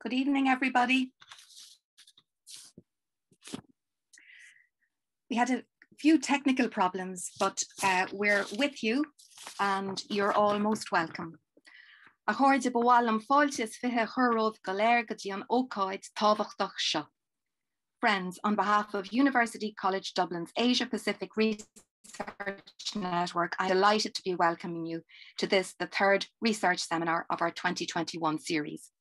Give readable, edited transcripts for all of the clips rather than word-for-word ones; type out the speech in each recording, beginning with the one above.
Good evening, everybody. We had a few technical problems, but we're with you and you're all most welcome. A chuirde bhfuil fáilte is fiche chuireamh go léir go dtí an ócáid tábhachtach seo. Friends, on behalf of University College Dublin's Asia Pacific Research Network, I'm delighted to be welcoming you to this, the third research seminar of our 2021 series.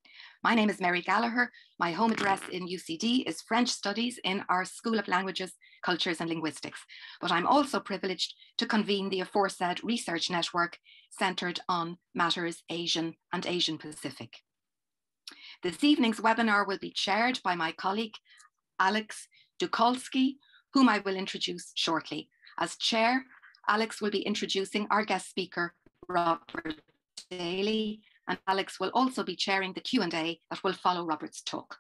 My name is Mary Gallagher. My home address in UCD is French Studies in our School of Languages, Cultures and Linguistics. But I'm also privileged to convene the aforesaid research network centered on matters Asian and Asian Pacific. This evening's webinar will be chaired by my colleague, Alex Dukolski, whom I will introduce shortly. As chair, Alex will be introducing our guest speaker, Robert Daly, and Alex will also be chairing the Q&A that will follow Robert's talk.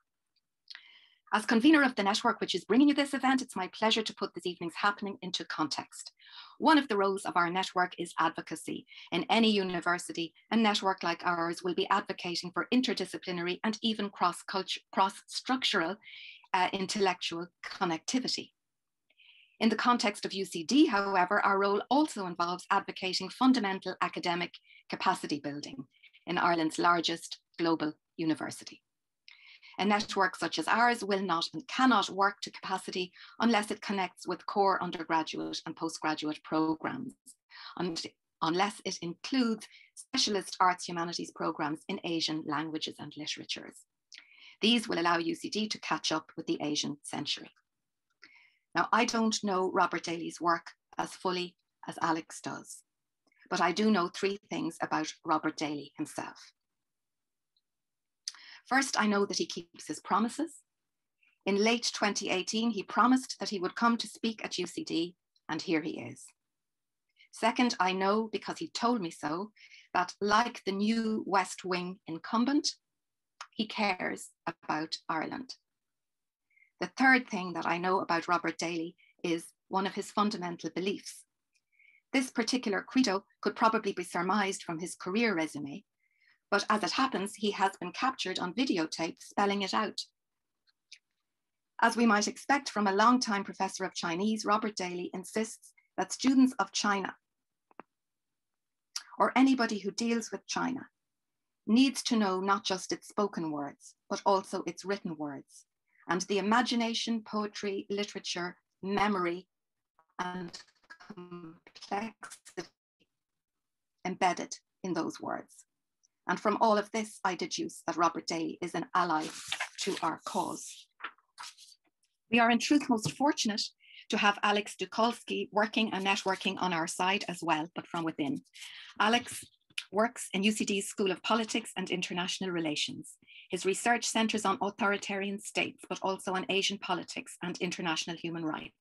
As convener of the network which is bringing you this event, it's my pleasure to put this evening's happening into context. One of the roles of our network is advocacy. In any university, a network like ours will be advocating for interdisciplinary and even cross-structural intellectual connectivity. In the context of UCD, however, our role also involves advocating fundamental academic capacity building in Ireland's largest global university. A network such as ours will not and cannot work to capacity unless it connects with core undergraduate and postgraduate programs, and unless it includes specialist arts humanities programs in Asian languages and literatures. These will allow UCD to catch up with the Asian century. Now, I don't know Robert Daly's work as fully as Alex does, but I do know three things about Robert Daly himself. First, I know that he keeps his promises. In late 2018, he promised that he would come to speak at UCD, and here he is. Second, I know, because he told me so, that like the new West Wing incumbent, he cares about Ireland. The third thing that I know about Robert Daly is one of his fundamental beliefs. This particular credo could probably be surmised from his career resume, but as it happens, he has been captured on videotape spelling it out. As we might expect from a longtime professor of Chinese, Robert Daly insists that students of China, or anybody who deals with China, needs to know not just its spoken words, but also its written words, and the imagination, poetry, literature, memory, and complexity embedded in those words. And from all of this, I deduce that Robert Daly is an ally to our cause. We are in truth most fortunate to have Alex Dukolski working and networking on our side as well, but from within. Alex works in UCD's School of Politics and International Relations. His research centers on authoritarian states, but also on Asian politics and international human rights.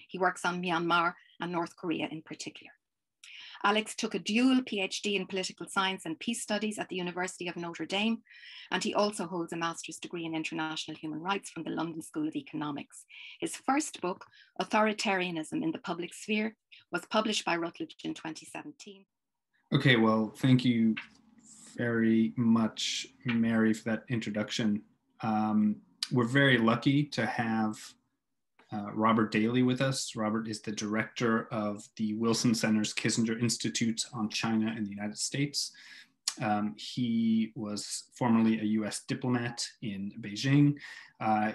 He works on Myanmar and North Korea in particular. Alex took a dual PhD in political science and peace studies at the University of Notre Dame, and he also holds a master's degree in international human rights from the London School of Economics. His first book, Authoritarianism in the Public Sphere, was published by Routledge in 2017. Okay, well, thank you very much, Mary, for that introduction. We're very lucky to have Robert Daly with us. Robert is the director of the Wilson Center's Kissinger Institute on China in the United States. He was formerly a U.S. diplomat in Beijing.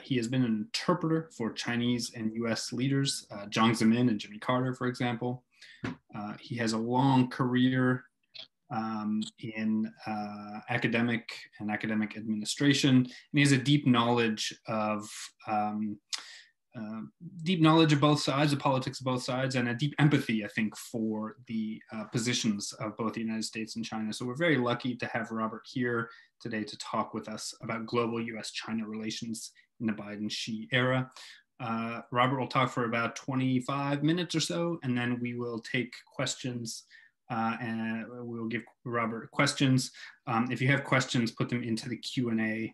He has been an interpreter for Chinese and U.S. leaders, Jiang Zemin and Jimmy Carter, for example. He has a long career in academic administration, and he has a deep knowledge of both sides, the politics of both sides, and a deep empathy, I think, for the positions of both the United States and China. So we're very lucky to have Robert here today to talk with us about global U.S. China relations in the Biden-Xi era. Robert will talk for about 25 minutes or so, and then we will take questions and we'll give Robert questions. If you have questions, put them into the Q&A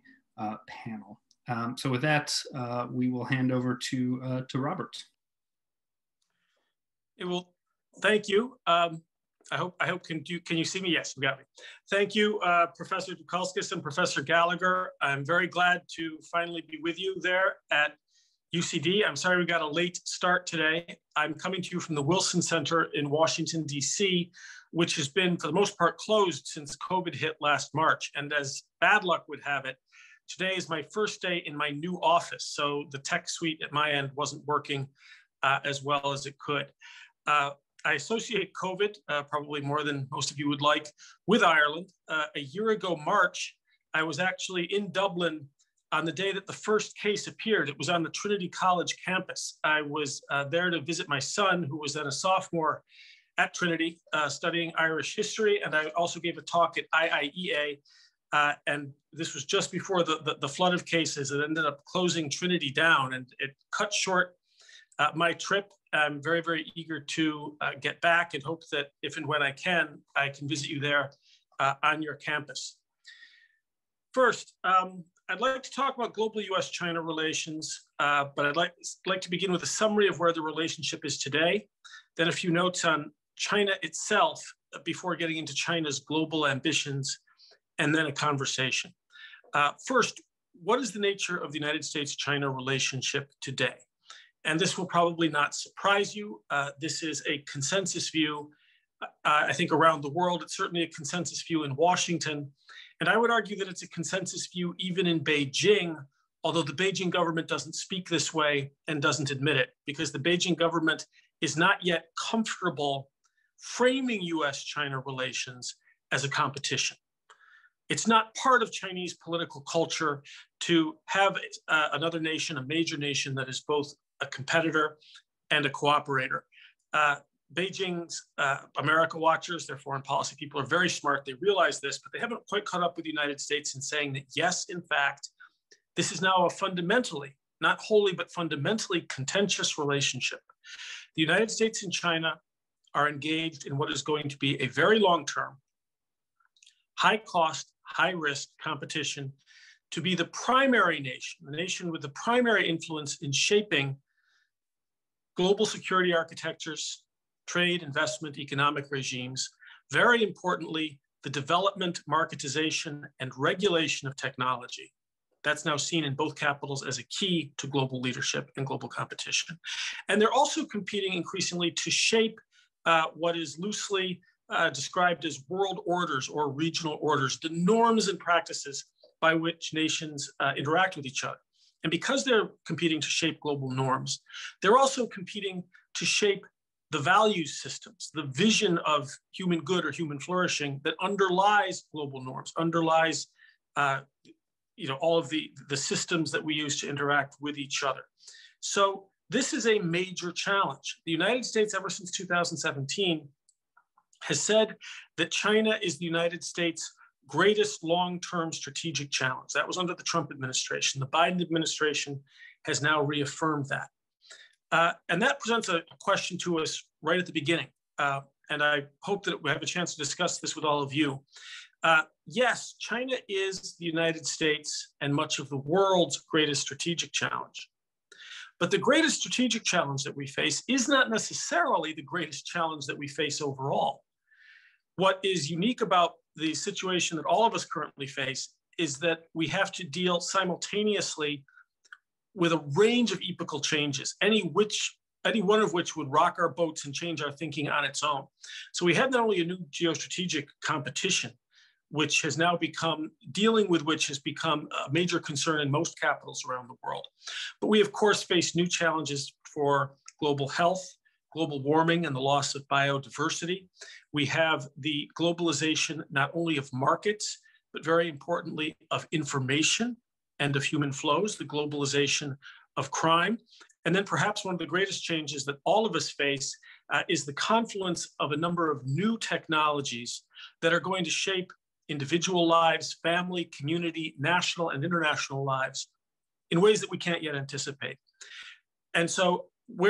panel. So with that, we will hand over to Robert. Well, thank you. can you see me? Yes, you got me. Thank you, Professor Dukalskis and Professor Gallagher. I'm very glad to finally be with you there at UCD. I'm sorry we got a late start today. I'm coming to you from the Wilson Center in Washington, DC, which has been, for the most part, closed since COVID hit last March. And as bad luck would have it, today is my first day in my new office. So the tech suite at my end wasn't working as well as it could. I associate COVID, probably more than most of you would like, with Ireland. A year ago, March, I was actually in Dublin on the day that the first case appeared. It was on the Trinity College campus. I was there to visit my son, who was then a sophomore at Trinity, studying Irish history. And I also gave a talk at IIEA. And this was just before the flood of cases. It ended up closing Trinity down, and it cut short my trip. I'm very, very eager to get back and hope that if and when I can visit you there on your campus. First, I'd like to talk about global U.S.-China relations, but I'd like to begin with a summary of where the relationship is today, then a few notes on China itself before getting into China's global ambitions, and then a conversation. First, what is the nature of the United States-China relationship today? And this will probably not surprise you. This is a consensus view, I think, around the world. It's certainly a consensus view in Washington. And I would argue that it's a consensus view even in Beijing, although the Beijing government doesn't speak this way and doesn't admit it, because the Beijing government is not yet comfortable framing U.S.-China relations as a competition. It's not part of Chinese political culture to have another nation, a major nation that is both a competitor and a cooperator. Beijing's America watchers, their foreign policy people, are very smart. They realize this, but they haven't quite caught up with the United States in saying that, yes, in fact, this is now a fundamentally, not wholly, but fundamentally contentious relationship. The United States and China are engaged in what is going to be a very long-term, high-cost, high-risk competition to be the primary nation, the nation with the primary influence in shaping global security architectures, trade, investment, economic regimes. Very importantly, the development, marketization, and regulation of technology. That's now seen in both capitals as a key to global leadership and global competition. And they're also competing increasingly to shape what is loosely described as world orders or regional orders, the norms and practices by which nations interact with each other. And because they're competing to shape global norms, they're also competing to shape the value systems, the vision of human good or human flourishing that underlies global norms, underlies all of the systems that we use to interact with each other. So this is a major challenge. The United States, ever since 2017, has said that China is the United States' greatest long-term strategic challenge. That was under the Trump administration. The Biden administration has now reaffirmed that. And that presents a question to us right at the beginning. And I hope that we have a chance to discuss this with all of you. Yes, China is the United States and much of the world's greatest strategic challenge. But the greatest strategic challenge that we face is not necessarily the greatest challenge that we face overall. What is unique about the situation that all of us currently face is that we have to deal simultaneously with a range of epochal changes, any one of which would rock our boats and change our thinking on its own. So we have not only a new geostrategic competition, which has now become, dealing with which has become a major concern in most capitals around the world, but we of course face new challenges for global health, global warming, and the loss of biodiversity. We have the globalization not only of markets, but very importantly of information and of human flows, the globalization of crime. And then perhaps one of the greatest changes that all of us face is the confluence of a number of new technologies that are going to shape individual lives, family, community, national and international lives in ways that we can't yet anticipate. And so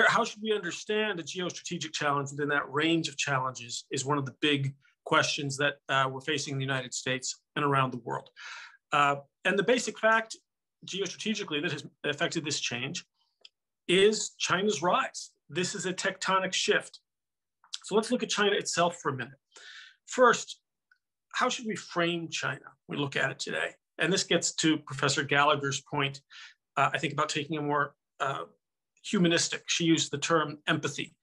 how should we understand a geostrategic challenge within that range of challenges is one of the big questions that we're facing in the United States and around the world. And the basic fact geostrategically that has affected this change is China's rise. This is a tectonic shift. So let's look at China itself for a minute. First, how should we frame China? We look at it today. And this gets to Professor Gallagher's point, I think, about taking a more humanistic, she used the term empathy.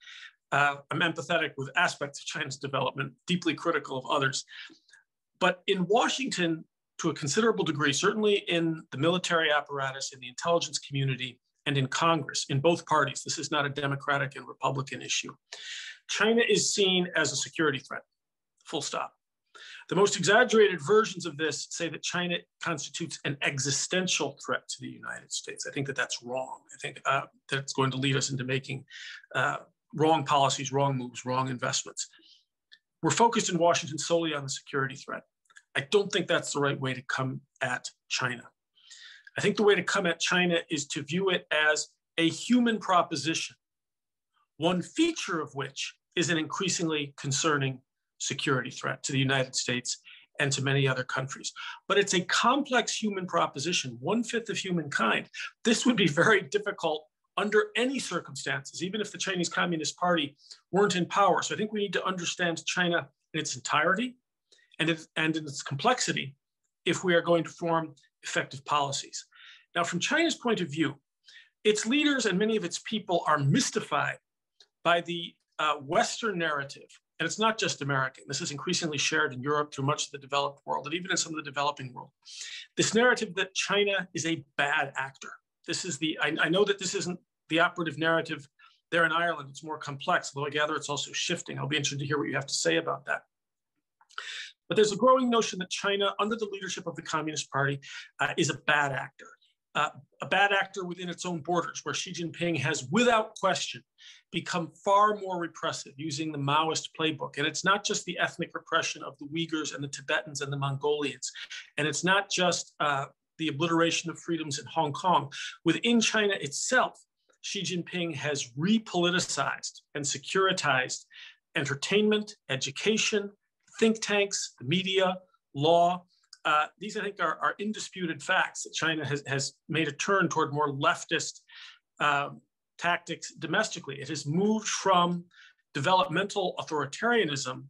I'm empathetic with aspects of China's development, deeply critical of others. But in Washington, to a considerable degree, certainly in the military apparatus, in the intelligence community, and in Congress, in both parties, this is not a Democratic and Republican issue. China is seen as a security threat, full stop. The most exaggerated versions of this say that China constitutes an existential threat to the United States. I think that that's wrong. I think that it's going to lead us into making wrong policies, wrong moves, wrong investments. We're focused in Washington solely on the security threat. I don't think that's the right way to come at China. I think the way to come at China is to view it as a human proposition, one feature of which is an increasingly concerning security threat to the United States and to many other countries. But it's a complex human proposition, 1/5 of humankind. This would be very difficult under any circumstances, even if the Chinese Communist Party weren't in power. So I think we need to understand China in its entirety and in its complexity if we are going to form effective policies. Now, from China's point of view, its leaders and many of its people are mystified by the Western narrative. And it's not just American. This is increasingly shared in Europe, through much of the developed world, and even in some of the developing world. This narrative that China is a bad actor. This is I know that this isn't the operative narrative there in Ireland. It's more complex, although I gather it's also shifting. I'll be interested to hear what you have to say about that. But there's a growing notion that China, under the leadership of the Communist Party, is a bad actor. A bad actor within its own borders, where Xi Jinping has, without question, become far more repressive using the Maoist playbook. And it's not just the ethnic repression of the Uyghurs and the Tibetans and the Mongolians. And it's not just the obliteration of freedoms in Hong Kong. Within China itself, Xi Jinping has repoliticized and securitized entertainment, education, think tanks, the media, law. These, I think, are indisputed facts that China has made a turn toward more leftist tactics domestically. It has moved from developmental authoritarianism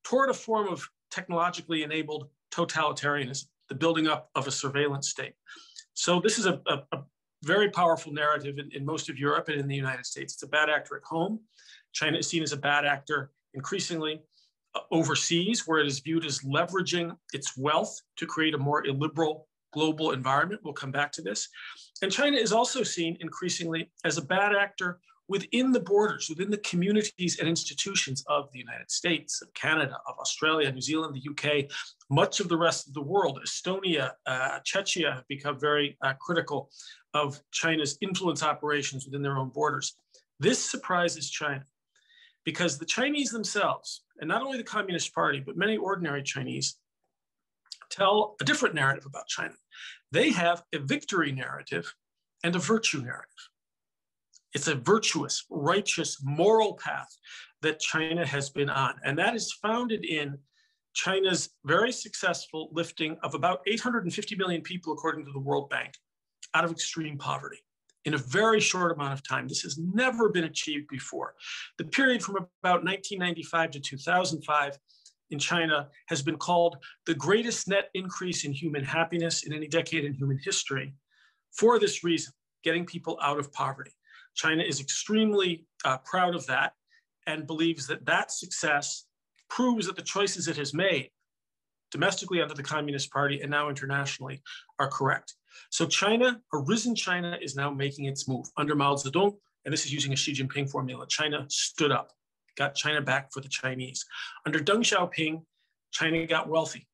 toward a form of technologically enabled totalitarianism, the building up of a surveillance state. So this is a very powerful narrative in most of Europe and in the United States. It's a bad actor at home. China is seen as a bad actor increasingly overseas, where it is viewed as leveraging its wealth to create a more illiberal global environment. We'll come back to this. And China is also seen increasingly as a bad actor within the borders, within the communities and institutions of the United States, of Canada, of Australia, New Zealand, the UK, much of the rest of the world. Estonia, Czechia have become very critical of China's influence operations within their own borders. This surprises China, because the Chinese themselves, and not only the Communist Party, but many ordinary Chinese, tell a different narrative about China. They have a victory narrative and a virtue narrative. It's a virtuous, righteous, moral path that China has been on. And that is founded in China's very successful lifting of about 850 million people, according to the World Bank, out of extreme poverty in a very short amount of time. This has never been achieved before. The period from about 1995 to 2005 in China has been called the greatest net increase in human happiness in any decade in human history, for this reason, getting people out of poverty. China is extremely proud of that and believes that that success proves that the choices it has made domestically under the Communist Party and now internationally are correct. So China, arisen China, is now making its move. Under Mao Zedong, and this is using a Xi Jinping formula, China stood up, got China back for the Chinese. Under Deng Xiaoping, China got wealthy.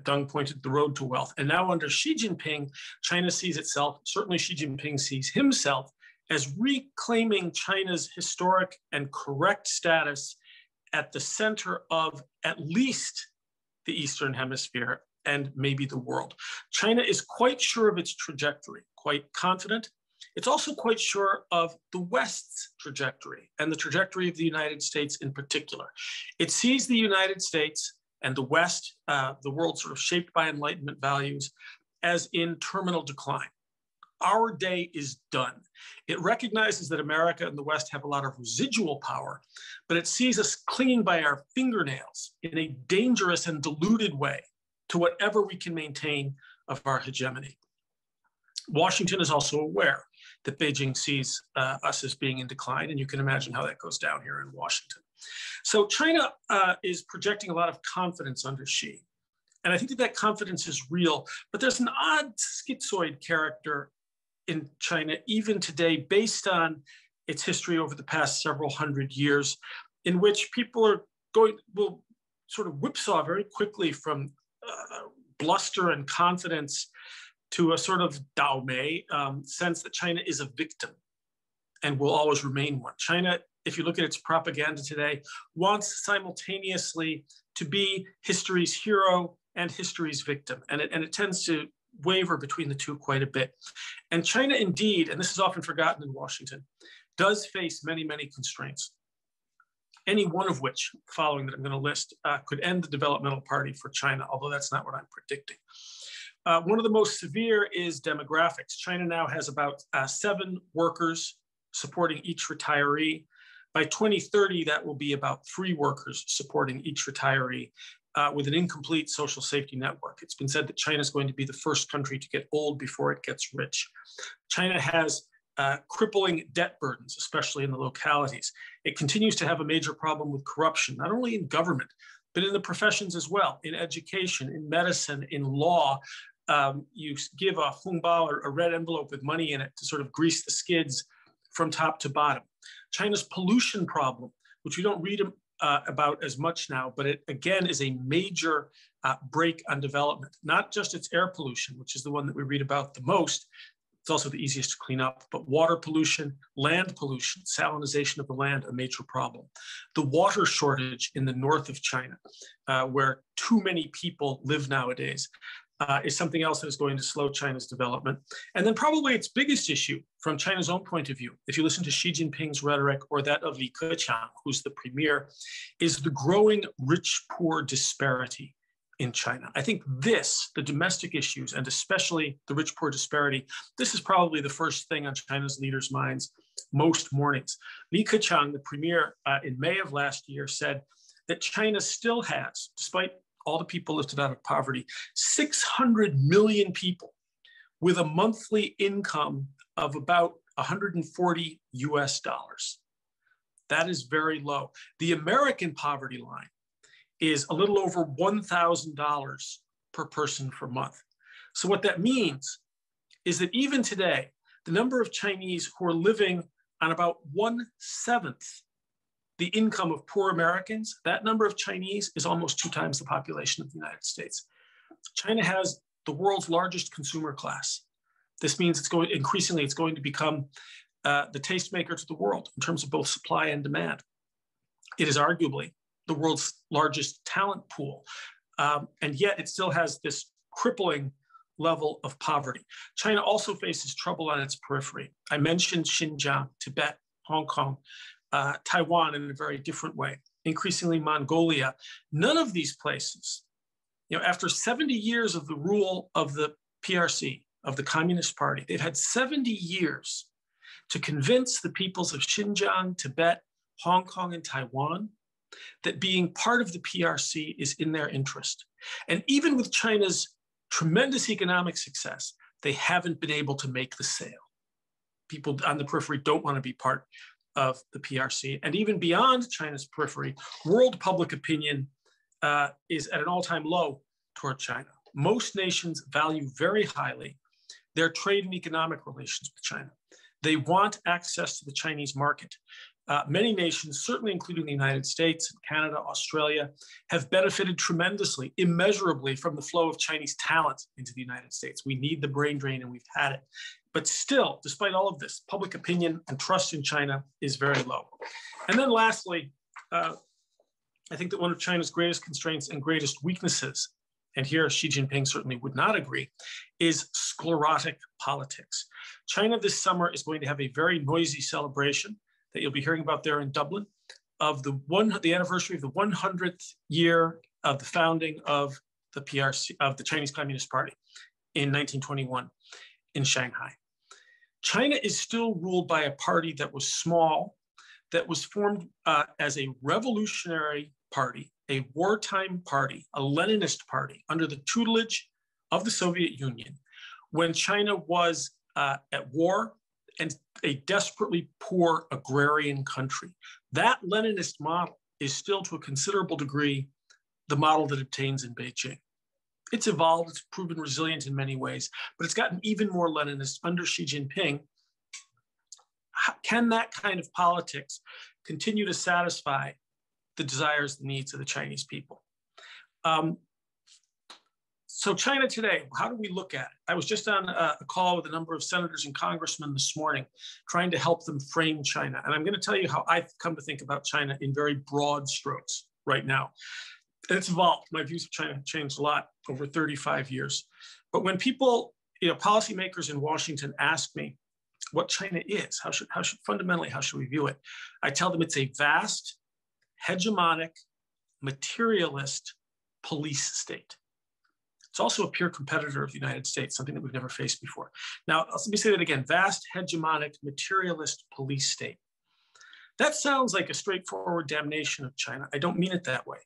Deng pointed the road to wealth. And now under Xi Jinping, China sees itself, certainly Xi Jinping sees himself, as reclaiming China's historic and correct status at the center of at least the Eastern Hemisphere and maybe the world. China is quite sure of its trajectory, quite confident. It's also quite sure of the West's trajectory and the trajectory of the United States in particular. It sees the United States and the West, the world sort of shaped by Enlightenment values, as in terminal decline. Our day is done. It recognizes that America and the West have a lot of residual power, but it sees us clinging by our fingernails in a dangerous and diluted way to whatever we can maintain of our hegemony. Washington is also aware that Beijing sees us as being in decline, and you can imagine how that goes down here in Washington. So China is projecting a lot of confidence under Xi. And I think that that confidence is real, but there's an odd schizoid character in China, even today, based on its history over the past several hundred years, in which people will sort of whipsaw very quickly from bluster and confidence to a sort of daomei sense that China is a victim and will always remain one. China, if you look at its propaganda today, wants simultaneously to be history's hero and history's victim. And it tends to waver between the two quite a bit. And China indeed, and this is often forgotten in Washington, does face many, many constraints. Any one of which, following that I'm going to list, could end the developmental party for China, although that's not what I'm predicting. One of the most severe is demographics. China now has about 7 workers supporting each retiree. By 2030, that will be about 3 workers supporting each retiree with an incomplete social safety network. It's been said that China is going to be the first country to get old before it gets rich. China has crippling debt burdens, especially in the localities. It continues to have a major problem with corruption, not only in government, but in the professions as well, in education, in medicine, in law. You give a hongbao, or a red envelope with money in it, to sort of grease the skids from top to bottom. China's pollution problem, which we don't read about as much now, but it again is a major brake on development. Not just its air pollution, which is the one that we read about the most. It's also the easiest to clean up, but water pollution, land pollution, salinization of the land, a major problem. The water shortage in the north of China, where too many people live nowadays, is something else that is going to slow China's development. And then probably its biggest issue from China's own point of view, if you listen to Xi Jinping's rhetoric or that of Li Keqiang, who's the premier, is the growing rich-poor disparity in China. I think this, the domestic issues, and especially the rich-poor disparity, this is probably the first thing on China's leaders' minds most mornings. Li Keqiang, the premier, in May of last year, said that China still has, despite all the people lifted out of poverty, 600 million people with a monthly income of about 140 US dollars. That is very low. The American poverty line is a little over $1,000 per person per month. So what that means is that even today, the number of Chinese who are living on about 1/7 the income of poor Americans, that number of Chinese is almost 2 times the population of the United States. China has the world's largest consumer class. This means it's going to become the tastemaker to the world in terms of both supply and demand. It is arguably the world's largest talent pool, and yet it still has this crippling level of poverty. China also faces trouble on its periphery. I mentioned Xinjiang, Tibet, Hong Kong, Taiwan in a very different way, increasingly Mongolia. None of these places, after 70 years of the rule of the PRC, of the Communist Party, they've had 70 years to convince the peoples of Xinjiang, Tibet, Hong Kong, and Taiwan that being part of the PRC is in their interest. And even with China's tremendous economic success, they haven't been able to make the sale. People on the periphery don't want to be part of the PRC. And even beyond China's periphery, world public opinion is at an all-time low toward China. Most nations value very highly their trade and economic relations with China. They want access to the Chinese market. Many nations, certainly including the United States, Canada, Australia, have benefited tremendously, immeasurably from the flow of Chinese talent into the United States. We need the brain drain, and we've had it. But still, despite all of this, public opinion and trust in China is very low. And then lastly, I think that one of China's greatest constraints and greatest weaknesses, and here Xi Jinping certainly would not agree, is sclerotic politics. China this summer is going to have a very noisy celebration that you'll be hearing about there in Dublin of the anniversary of the 100th year of the founding of the PRC, of the Chinese Communist Party in 1921 in Shanghai. China is still ruled by a party that was small, that was formed as a revolutionary party, a wartime party, a Leninist party under the tutelage of the Soviet Union, when China was at war and a desperately poor agrarian country. That Leninist model is still to a considerable degree the model that obtains in Beijing. It's evolved, it's proven resilient in many ways, but it's gotten even more Leninist under Xi Jinping. Can that kind of politics continue to satisfy the desires and needs of the Chinese people? So China today, how do we look at it? I was just on a call with a number of senators and congressmen this morning, trying to help them frame China. And I'm going to tell you how I've come to think about China in very broad strokes right now. And it's evolved. My views of China have changed a lot over 35 years. But when people, policymakers in Washington ask me what China is, how should we view it? I tell them it's a vast, hegemonic, materialist police state. It's also a peer competitor of the United States, something that we've never faced before. Now, let me say that again, vast, hegemonic, materialist police state. That sounds like a straightforward damnation of China. I don't mean it that way.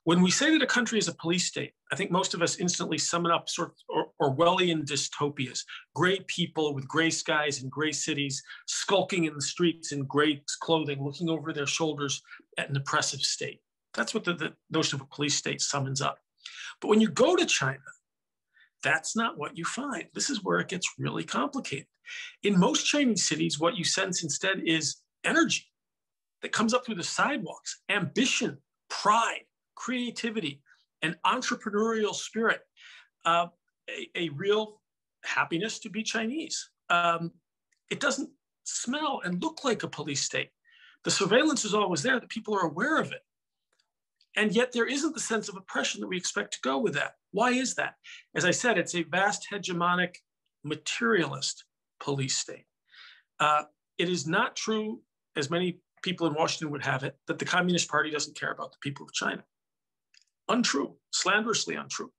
When we say that a country is a police state, I think most of us instantly sum it up sort of Orwellian dystopias, gray people with gray skies and gray cities, skulking in the streets in gray clothing, looking over their shoulders at an oppressive state. That's what the notion of a police state summons up. But when you go to China, that's not what you find. This is where it gets really complicated. In most Chinese cities, what you sense instead is energy that comes up through the sidewalks, ambition, pride, creativity, an entrepreneurial spirit, a real happiness to be Chinese. It doesn't smell and look like a police state. The surveillance is always there, the people are aware of it. And yet there isn't the sense of oppression that we expect to go with that. Why is that? As I said, it's a vast, hegemonic, materialist police state. It is not true, as many people in Washington would have it, that the Communist Party doesn't care about the people of China. Untrue, slanderously untrue.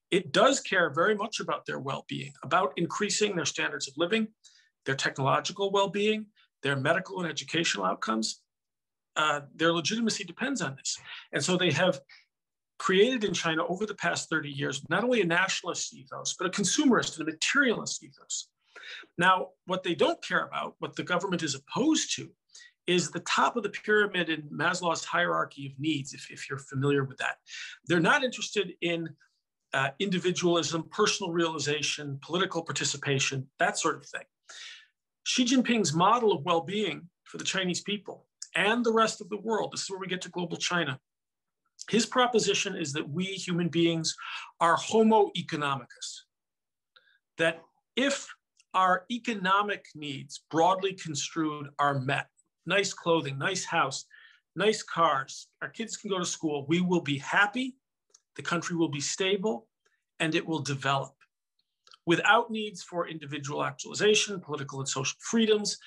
It does care very much about their well-being, about increasing their standards of living, their technological well-being, their medical and educational outcomes. Their legitimacy depends on this. And so they have created in China over the past 30 years, not only a nationalist ethos, but a consumerist and a materialist ethos. Now, what they don't care about, what the government is opposed to, is the top of the pyramid in Maslow's hierarchy of needs, if you're familiar with that. They're not interested in individualism, personal realization, political participation, that sort of thing. Xi Jinping's model of well-being for the Chinese people and the rest of the world, this is where we get to global China. His proposition is that we human beings are homo economicus, that if our economic needs, broadly construed, are met, nice clothing, nice house, nice cars, our kids can go to school, we will be happy, the country will be stable, and it will develop without needs for individual actualization, political and social freedoms,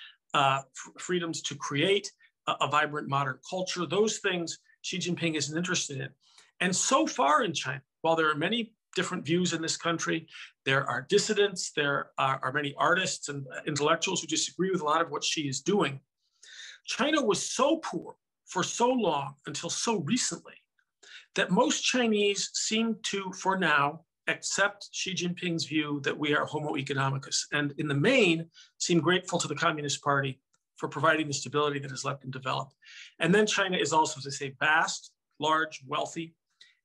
freedoms to create a vibrant modern culture. Those things Xi Jinping isn't interested in. And so far in China, while there are many different views in this country, there are dissidents, there are many artists and intellectuals who disagree with a lot of what Xi is doing. China was so poor for so long until so recently that most Chinese seem to, for now, accept Xi Jinping's view that we are homo economicus, and in the main, seem grateful to the Communist Party for providing the stability that has let them develop. And then China is also, as I say, vast, large, wealthy,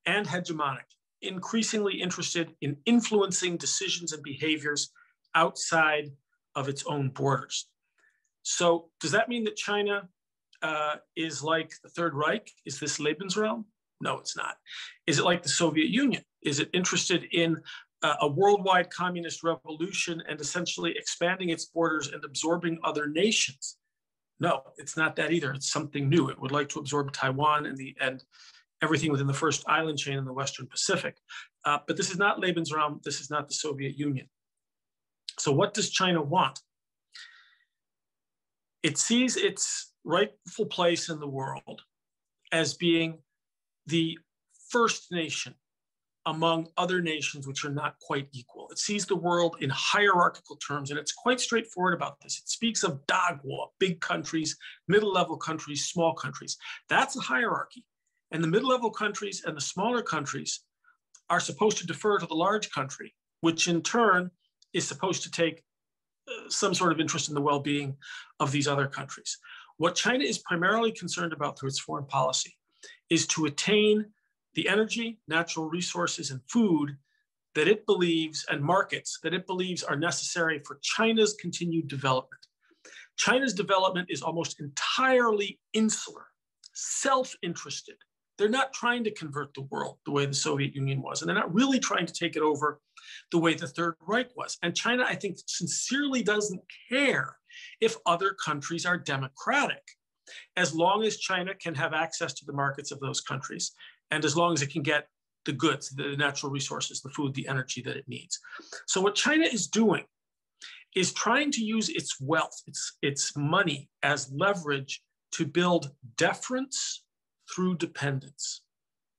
and hegemonic, increasingly interested in influencing decisions and behaviors outside of its own borders. So does that mean that China is like the Third Reich? Is this Lebensraum? No, it's not. Is it like the Soviet Union? Is it interested in a worldwide communist revolution and essentially expanding its borders and absorbing other nations? No, it's not that either. It's something new. It would like to absorb Taiwan and everything within the first island chain in the Western Pacific. But this is not Lebensraum. This is not the Soviet Union. So what does China want? It sees its rightful place in the world as being the first nation among other nations which are not quite equal. It sees the world in hierarchical terms, and it's quite straightforward about this. It speaks of Daguo, big countries, middle-level countries, small countries. That's a hierarchy. And the middle-level countries and the smaller countries are supposed to defer to the large country, which in turn is supposed to take some sort of interest in the well-being of these other countries. What China is primarily concerned about through its foreign policy is to attain the energy, natural resources, and food that it believes, and markets that it believes are necessary for China's continued development. China's development is almost entirely insular, self-interested. They're not trying to convert the world the way the Soviet Union was, and they're not really trying to take it over the way the Third Reich was. And China, I think, sincerely doesn't care if other countries are democratic, as long as China can have access to the markets of those countries, and as long as it can get the goods, the natural resources, the food, the energy that it needs. So what China is doing is trying to use its wealth, its money as leverage to build deference through dependence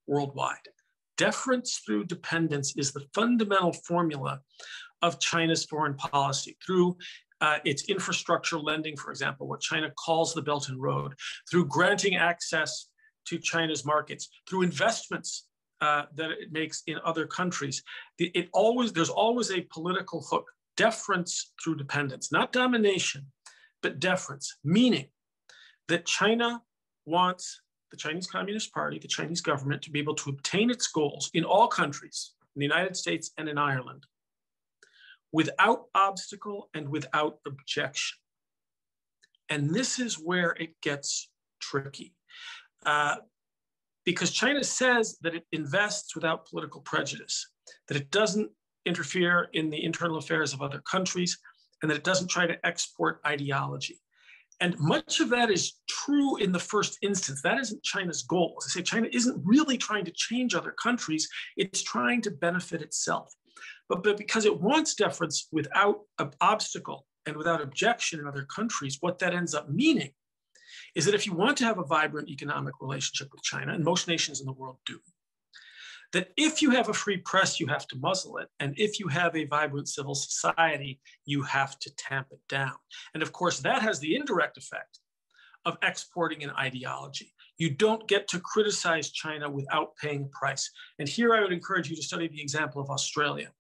worldwide. Deference through dependence is the fundamental formula of China's foreign policy through its infrastructure lending, for example, what China calls the Belt and Road, through granting access to China's markets, through investments that it makes in other countries. There's always a political hook, deference through dependence, not domination, but deference, meaning that China wants the Chinese Communist Party, the Chinese government, to be able to obtain its goals in all countries, in the United States and in Ireland, without obstacle and without objection. And this is where it gets tricky. Because China says that it invests without political prejudice, that it doesn't interfere in the internal affairs of other countries, and that it doesn't try to export ideology. And much of that is true in the first instance. That isn't China's goal. As I say, China isn't really trying to change other countries. It's trying to benefit itself. But because it wants deference without obstacle and without objection in other countries, what that ends up meaning is that if you want to have a vibrant economic relationship with China, and most nations in the world do, that if you have a free press, you have to muzzle it. And if you have a vibrant civil society, you have to tamp it down. And of course, that has the indirect effect of exporting an ideology. You don't get to criticize China without paying a price. And here I would encourage you to study the example of Australia,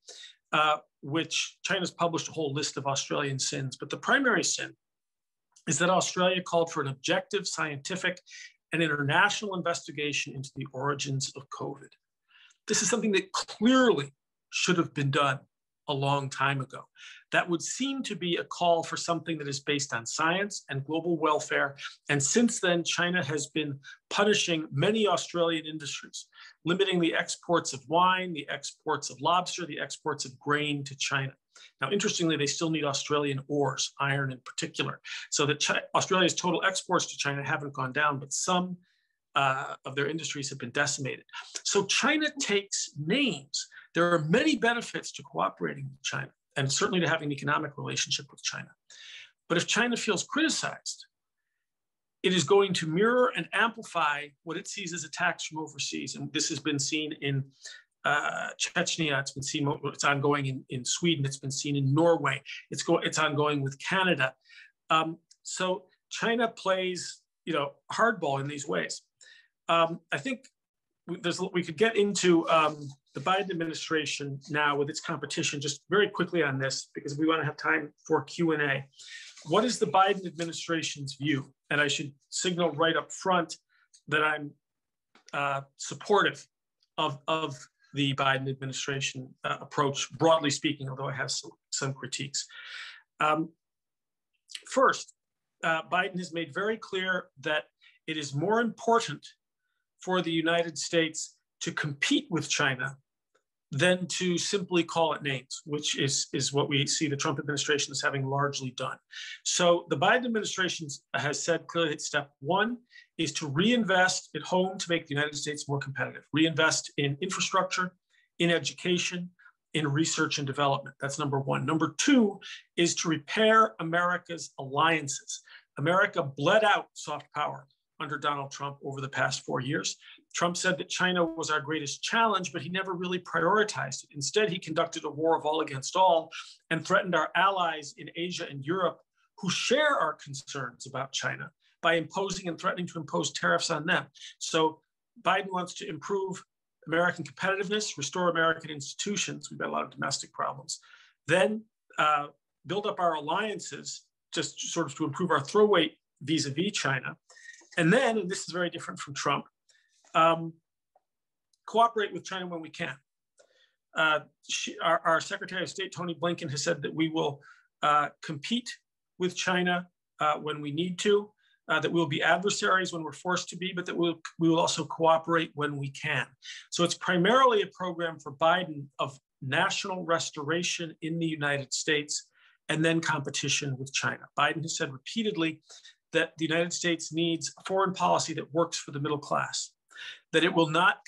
which China's published a whole list of Australian sins. But the primary sin is that Australia called for an objective, scientific, and international investigation into the origins of COVID. This is something that clearly should have been done a long time ago. That would seem to be a call for something that is based on science and global welfare. And since then, China has been punishing many Australian industries, limiting the exports of wine, the exports of lobster, the exports of grain to China. Now, interestingly, they still need Australian ores, iron in particular, so that Australia's total exports to China haven't gone down, but some of their industries have been decimated. So China takes names. There are many benefits to cooperating with China, and certainly to having an economic relationship with China. But if China feels criticized, it is going to mirror and amplify what it sees as attacks from overseas. And this has been seen in Chechnya, it's ongoing in Sweden, it's been seen in Norway, it's ongoing with Canada. So China plays, hardball in these ways. I think we could get into the Biden administration now with its competition just very quickly on this, because we want to have time for Q&A. What is the Biden administration's view? And I should signal right up front that I'm supportive of the Biden administration approach, broadly speaking, although I have some critiques. First, Biden has made very clear that it is more important for the United States to compete with China than to simply call it names, which is what we see the Trump administration as having largely done. So the Biden administration has said clearly that step one is to reinvest at home to make the United States more competitive, reinvest in infrastructure, in education, in research and development. That's number one. Number two is to repair America's alliances. America bled out soft power under Donald Trump over the past 4 years. Trump said that China was our greatest challenge, but he never really prioritized it. Instead, he conducted a war of all against all and threatened our allies in Asia and Europe who share our concerns about China by imposing and threatening to impose tariffs on them. So Biden wants to improve American competitiveness, restore American institutions. We've got a lot of domestic problems. Then build up our alliances, just sort of to improve our throw weight vis-a-vis China. And then, and this is very different from Trump, cooperate with China when we can. Our Secretary of State, Tony Blinken, has said that we will compete with China when we need to, that we'll be adversaries when we're forced to be, but that we will also cooperate when we can. So it's primarily a program for Biden of national restoration in the United States and then competition with China. Biden has said repeatedly that the United States needs a foreign policy that works for the middle class, that it will not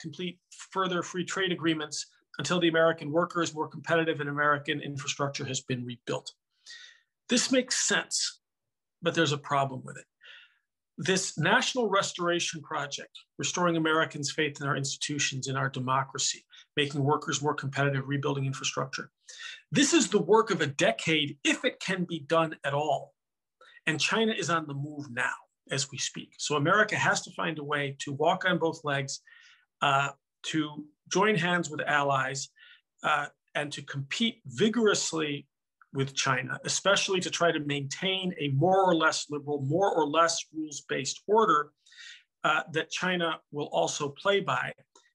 complete further free trade agreements until the American worker is more competitive and American infrastructure has been rebuilt. This makes sense, but there's a problem with it. This national restoration project, restoring Americans' faith in our institutions, in our democracy, making workers more competitive, rebuilding infrastructure. This is the work of a decade, if it can be done at all. And China is on the move now as we speak. So America has to find a way to walk on both legs, to join hands with allies, and to compete vigorously with China, especially to try to maintain a more or less liberal, more or less rules-based order that China will also play by.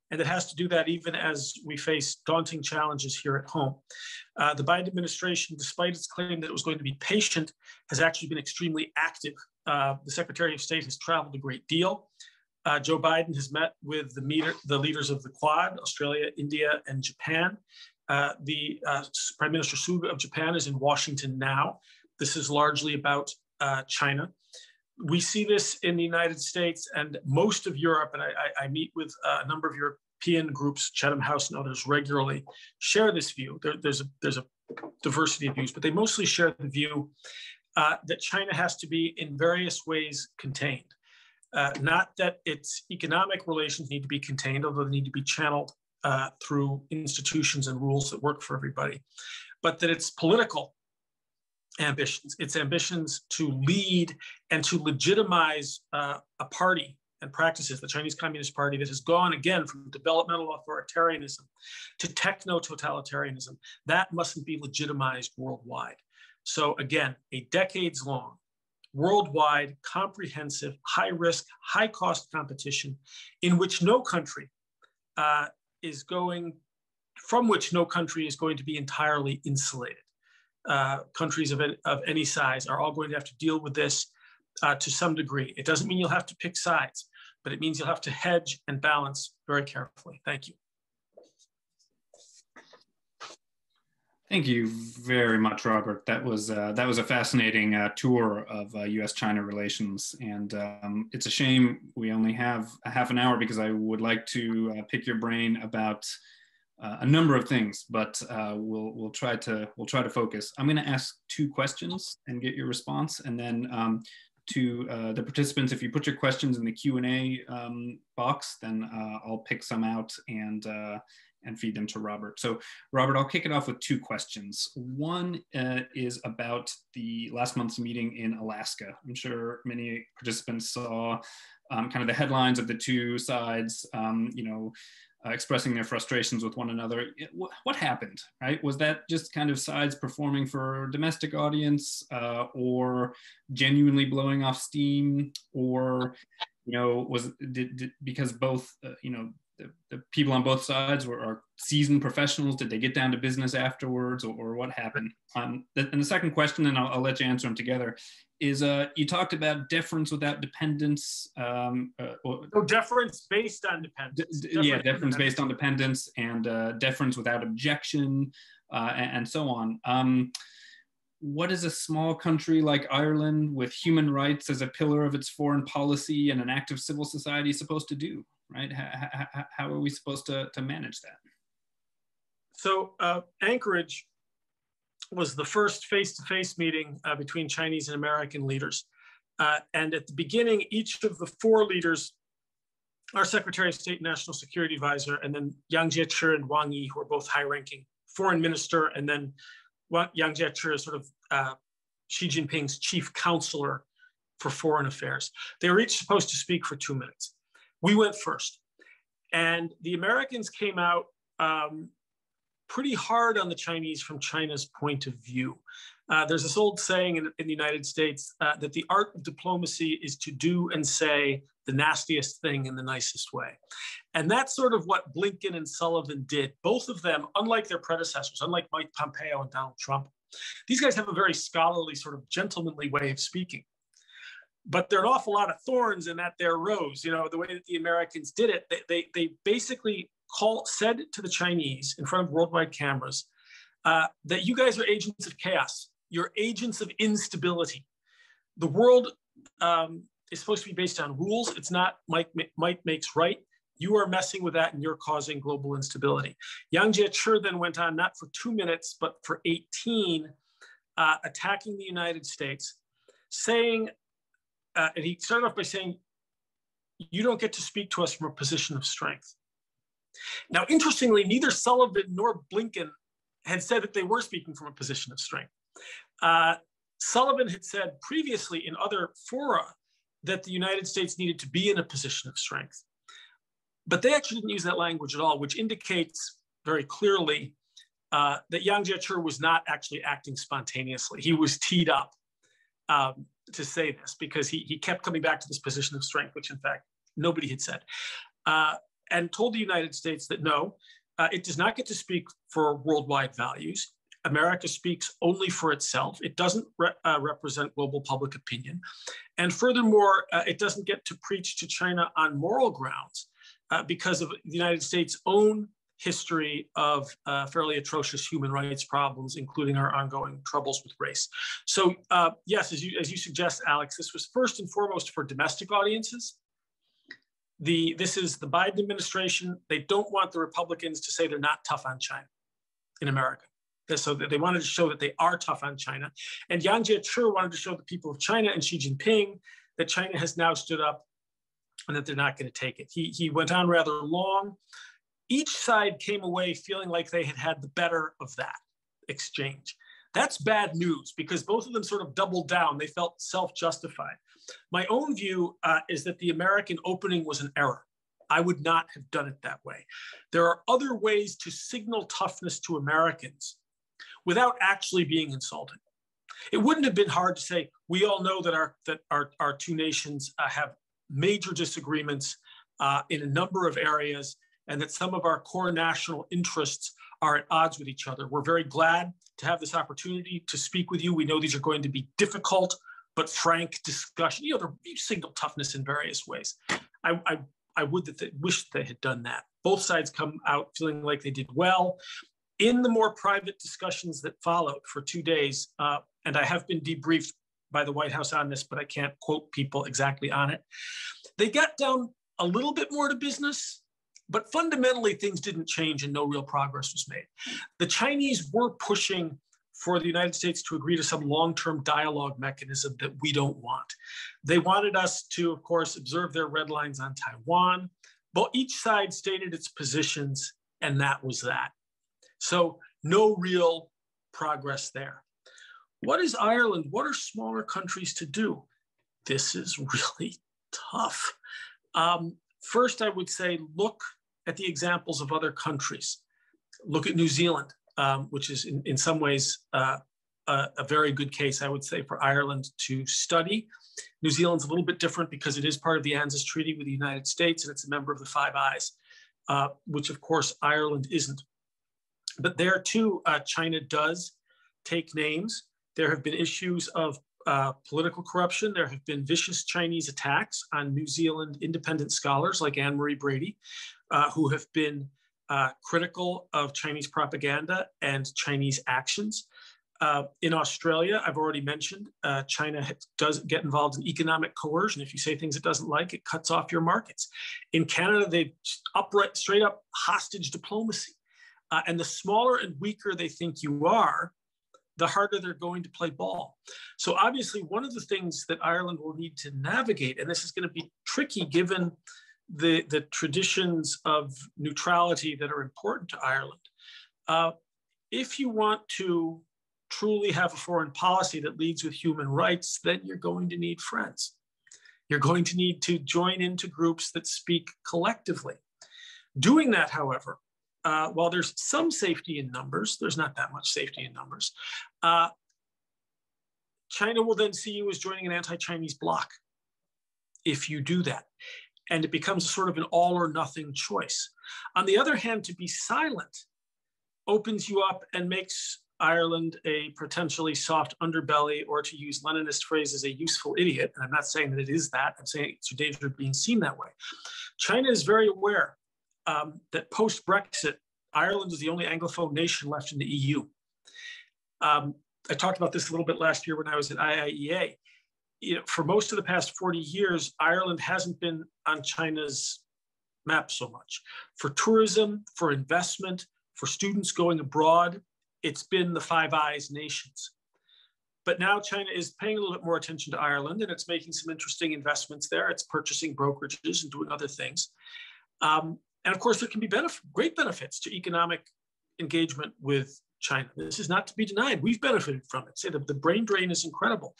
And it has to do that even as we face daunting challenges here at home. The Biden administration, despite its claim that it was going to be patient, has actually been extremely active. The Secretary of State has traveled a great deal. Joe Biden has met with the leaders of the Quad, Australia, India, and Japan. The Prime Minister Suga of Japan is in Washington now. This is largely about China. We see this in the United States and most of Europe, and I meet with a number of European groups, Chatham House and others regularly, share this view. There's a diversity of views, but they mostly share the view that China has to be in various ways contained. Not that its economic relations need to be contained, although they need to be channeled through institutions and rules that work for everybody, but that its political ambitions, its ambitions to lead and to legitimize a party and practices, the Chinese Communist Party, that has gone again from developmental authoritarianism to techno-totalitarianism, that mustn't be legitimized worldwide. So again, a decades-long, worldwide, comprehensive, high-risk, high-cost competition in which no country from which no country is going to be entirely insulated. Countries of any size are all going to have to deal with this to some degree. It doesn't mean you'll have to pick sides, but it means you'll have to hedge and balance very carefully. Thank you. Thank you very much, Robert. That was a fascinating tour of U.S. China relations, and it's a shame we only have a half an hour because I would like to pick your brain about a number of things, but we'll try to focus. I'm going to ask 2 questions and get your response, and then to the participants, if you put your questions in the Q&A box, then I'll pick some out and feed them to Robert. So Robert, I'll kick it off with 2 questions. One is about the last month's meeting in Alaska. I'm sure many participants saw kind of the headlines of the 2 sides, expressing their frustrations with one another. What happened, right? Was that just kind of sides performing for a domestic audience, or genuinely blowing off steam, or, because both, the people on both sides are seasoned professionals? Did they get down to business afterwards, or what happened? And the second question, and I'll let you answer them together, is you talked about deference without dependence. Deference based on dependence. Deference based on dependence, and deference without objection, and so on. What is a small country like Ireland, with human rights as a pillar of its foreign policy and an active civil society, supposed to do, right? How are we supposed to manage that? So Anchorage was the first face-to-face meeting between Chinese and American leaders. And at the beginning, each of the 4 leaders our Secretary of State and National Security Advisor, and then Yang Jiechi and Wang Yi, who are both high-ranking foreign minister, and then Yang Jiechi is sort of Xi Jinping's chief counselor for foreign affairs. They were each supposed to speak for 2 minutes. We went first. And the Americans came out pretty hard on the Chinese from China's point of view. There's this old saying in the United States that the art of diplomacy is to do and say the nastiest thing in the nicest way. And that's sort of what Blinken and Sullivan did. Both of them, unlike their predecessors, unlike Mike Pompeo and Donald Trump, these guys have a very scholarly, sort of gentlemanly way of speaking. But there are an awful lot of thorns in that their rose. You know, the way that the Americans did it, they basically said to the Chinese in front of worldwide cameras that you guys are agents of chaos. You're agents of instability. The world is supposed to be based on rules. It's not might makes right. You are messing with that and you're causing global instability. Yang Jiechi then went on not for 2 minutes, but for 18, attacking the United States, saying, and he started off by saying, you don't get to speak to us from a position of strength. Now, interestingly, neither Sullivan nor Blinken had said that they were speaking from a position of strength. Sullivan had said previously in other fora that the United States needed to be in a position of strength. But they actually didn't use that language at all, which indicates very clearly that Yang Jiechi was not actually acting spontaneously. He was teed up to say this because he kept coming back to this position of strength, which in fact nobody had said, and told the United States that no, it does not get to speak for worldwide values. America speaks only for itself. It doesn't represent global public opinion. And furthermore, it doesn't get to preach to China on moral grounds because of the United States' own history of fairly atrocious human rights problems, including our ongoing troubles with race. So yes, as you suggest, Alex, this was first and foremost for domestic audiences. This is the Biden administration. They don't want the Republicans to say they're not tough on China in America. So they wanted to show that they are tough on China. And Yang Jiechi wanted to show the people of China and Xi Jinping that China has now stood up and that they're not going to take it. He went on rather long. Each side came away feeling like they had had the better of that exchange. That's bad news because both of them sort of doubled down. They felt self-justified. My own view is that the American opening was an error. I would not have done it that way. There are other ways to signal toughness to Americans without actually being insulting. It wouldn't have been hard to say, we all know that our two nations have major disagreements in a number of areas, and that some of our core national interests are at odds with each other. We're very glad to have this opportunity to speak with you. We know these are going to be difficult, but frank discussion. You know, you signal toughness in various ways. I would wish they had done that. Both sides come out feeling like they did well. In the more private discussions that followed for 2 days, and I have been debriefed by the White House on this, but I can't quote people exactly on it. They got down a little bit more to business, but fundamentally things didn't change and no real progress was made. The Chinese were pushing for the United States to agree to some long-term dialogue mechanism that we don't want. They wanted us to, of course, observe their red lines on Taiwan, but each side stated its positions, and that was that. So no real progress there. What is Ireland? What are smaller countries to do? This is really tough. First, I would say, look at the examples of other countries. Look at New Zealand, which is in some ways a very good case, I would say, for Ireland to study. New Zealand's a little bit different because it is part of the ANZUS Treaty with the United States, and it's a member of the Five Eyes, which of course Ireland isn't. But there too, China does take names. There have been issues of political corruption. There have been vicious Chinese attacks on New Zealand independent scholars like Anne-Marie Brady, who have been critical of Chinese propaganda and Chinese actions. In Australia, I've already mentioned, China does get involved in economic coercion. If you say things it doesn't like, it cuts off your markets. In Canada, they straight up hostage diplomacy. And the smaller and weaker they think you are, the harder they're going to play ball. So obviously, one of the things that Ireland will need to navigate, and this is going to be tricky given the traditions of neutrality that are important to Ireland. If you want to truly have a foreign policy that leads with human rights, then you're going to need friends. You're going to need to join into groups that speak collectively. Doing that, however, while there's some safety in numbers, there's not that much safety in numbers, China will then see you as joining an anti-Chinese bloc if you do that. And it becomes sort of an all or nothing choice. On the other hand, to be silent opens you up and makes Ireland a potentially soft underbelly, or to use Leninist phrases, a useful idiot. And I'm not saying that it is that, I'm saying it's a danger of being seen that way. China is very aware that post-Brexit, Ireland is the only Anglophone nation left in the EU. I talked about this a little bit last year when I was at IIEA. You know, for most of the past 40 years, Ireland hasn't been on China's map so much. For tourism, for investment, for students going abroad, it's been the Five Eyes nations. But now China is paying a little bit more attention to Ireland, and it's making some interesting investments there. It's purchasing brokerages and doing other things. And of course, there can be great benefits to economic engagement with China. This is not to be denied. We've benefited from it. Say that the brain drain is incredible,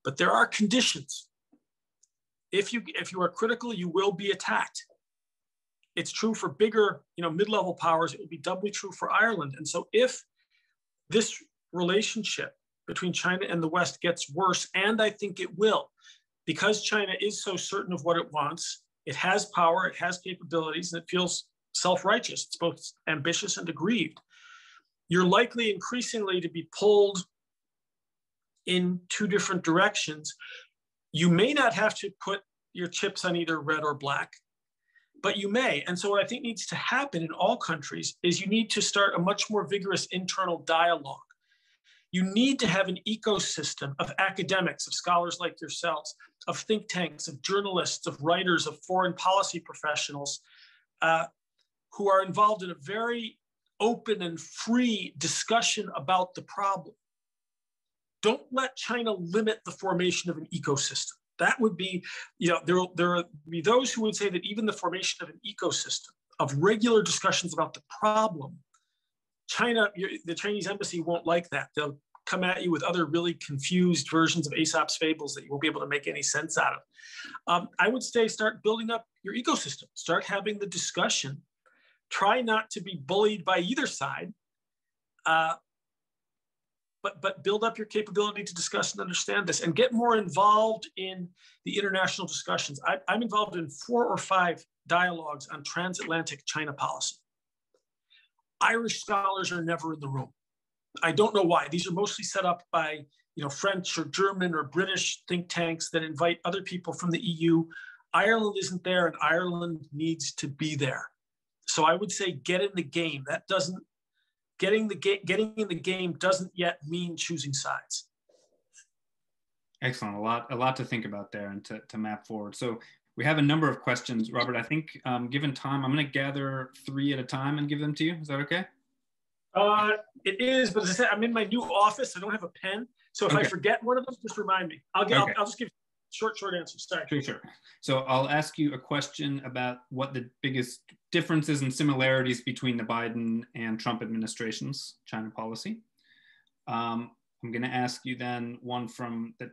but there are conditions. If you are critical, you will be attacked. It's true for bigger, mid-level powers. It will be doubly true for Ireland. And so if this relationship between China and the West gets worse, and I think it will, because China is so certain of what it wants, it has power, it has capabilities, and it feels self-righteous. It's both ambitious and aggrieved. You're likely increasingly to be pulled in two different directions. You may not have to put your chips on either red or black, but you may. And so what I think needs to happen in all countries is you need to start a much more vigorous internal dialogue. You need to have an ecosystem of academics, of scholars like yourselves, of think tanks, of journalists, of writers, of foreign policy professionals who are involved in a very open and free discussion about the problem. Don't let China limit the formation of an ecosystem. That would be, there will be those who would say that even the formation of an ecosystem of regular discussions about the problem, the Chinese embassy won't like that. They'll come at you with other really confused versions of Aesop's fables that you won't be able to make any sense out of. I would say start building up your ecosystem, start having the discussion. Try not to be bullied by either side, but build up your capability to discuss and understand this, and get more involved in the international discussions. I'm involved in 4 or 5 dialogues on transatlantic China policy. Irish scholars are never in the room. I don't know why. These are mostly set up by French or German or British think tanks that invite other people from the EU. Ireland isn't there, and Ireland needs to be there. So I would say get in the game. Getting in the game doesn't yet mean choosing sides. Excellent. A lot to think about there and to map forward. So we have a number of questions, Robert. I think given time, I'm going to gather 3 at a time and give them to you. Is that okay? It is, but as I said, I'm in my new office. I don't have a pen. So if I forget one of them, just remind me. I'll just give short answers. Sorry. Sure. So I'll ask you a question about what the biggest differences and similarities between the Biden and Trump administrations' China policy. I'm going to ask you then one from the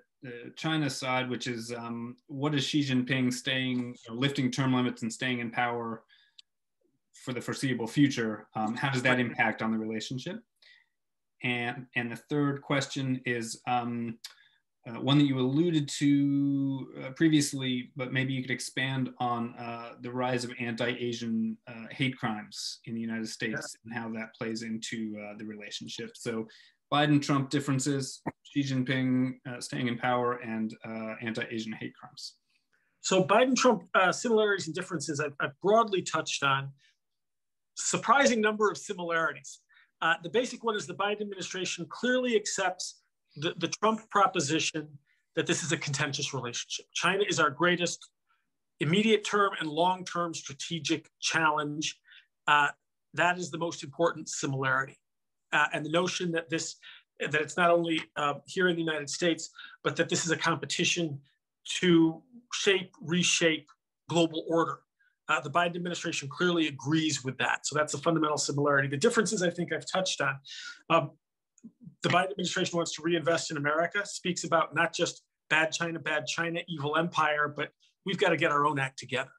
China side, which is what is Xi Jinping lifting term limits and staying in power for the foreseeable future? How does that impact on the relationship? And the third question is one that you alluded to previously, but maybe you could expand on the rise of anti-Asian hate crimes in the United States and how that plays into the relationship. So Biden-Trump differences, Xi Jinping staying in power, and anti-Asian hate crimes. So Biden-Trump similarities and differences I've broadly touched on. Surprising number of similarities. The basic one is the Biden administration clearly accepts the Trump proposition that this is a contentious relationship. China is our greatest immediate term and long-term strategic challenge. That is the most important similarity. And the notion that it's not only here in the United States, but that this is a competition to shape, reshape global order. The Biden administration clearly agrees with that. So that's a fundamental similarity. The differences I think I've touched on. The Biden administration wants to reinvest in America, speaks about not just bad China, evil empire, but we've got to get our own act together.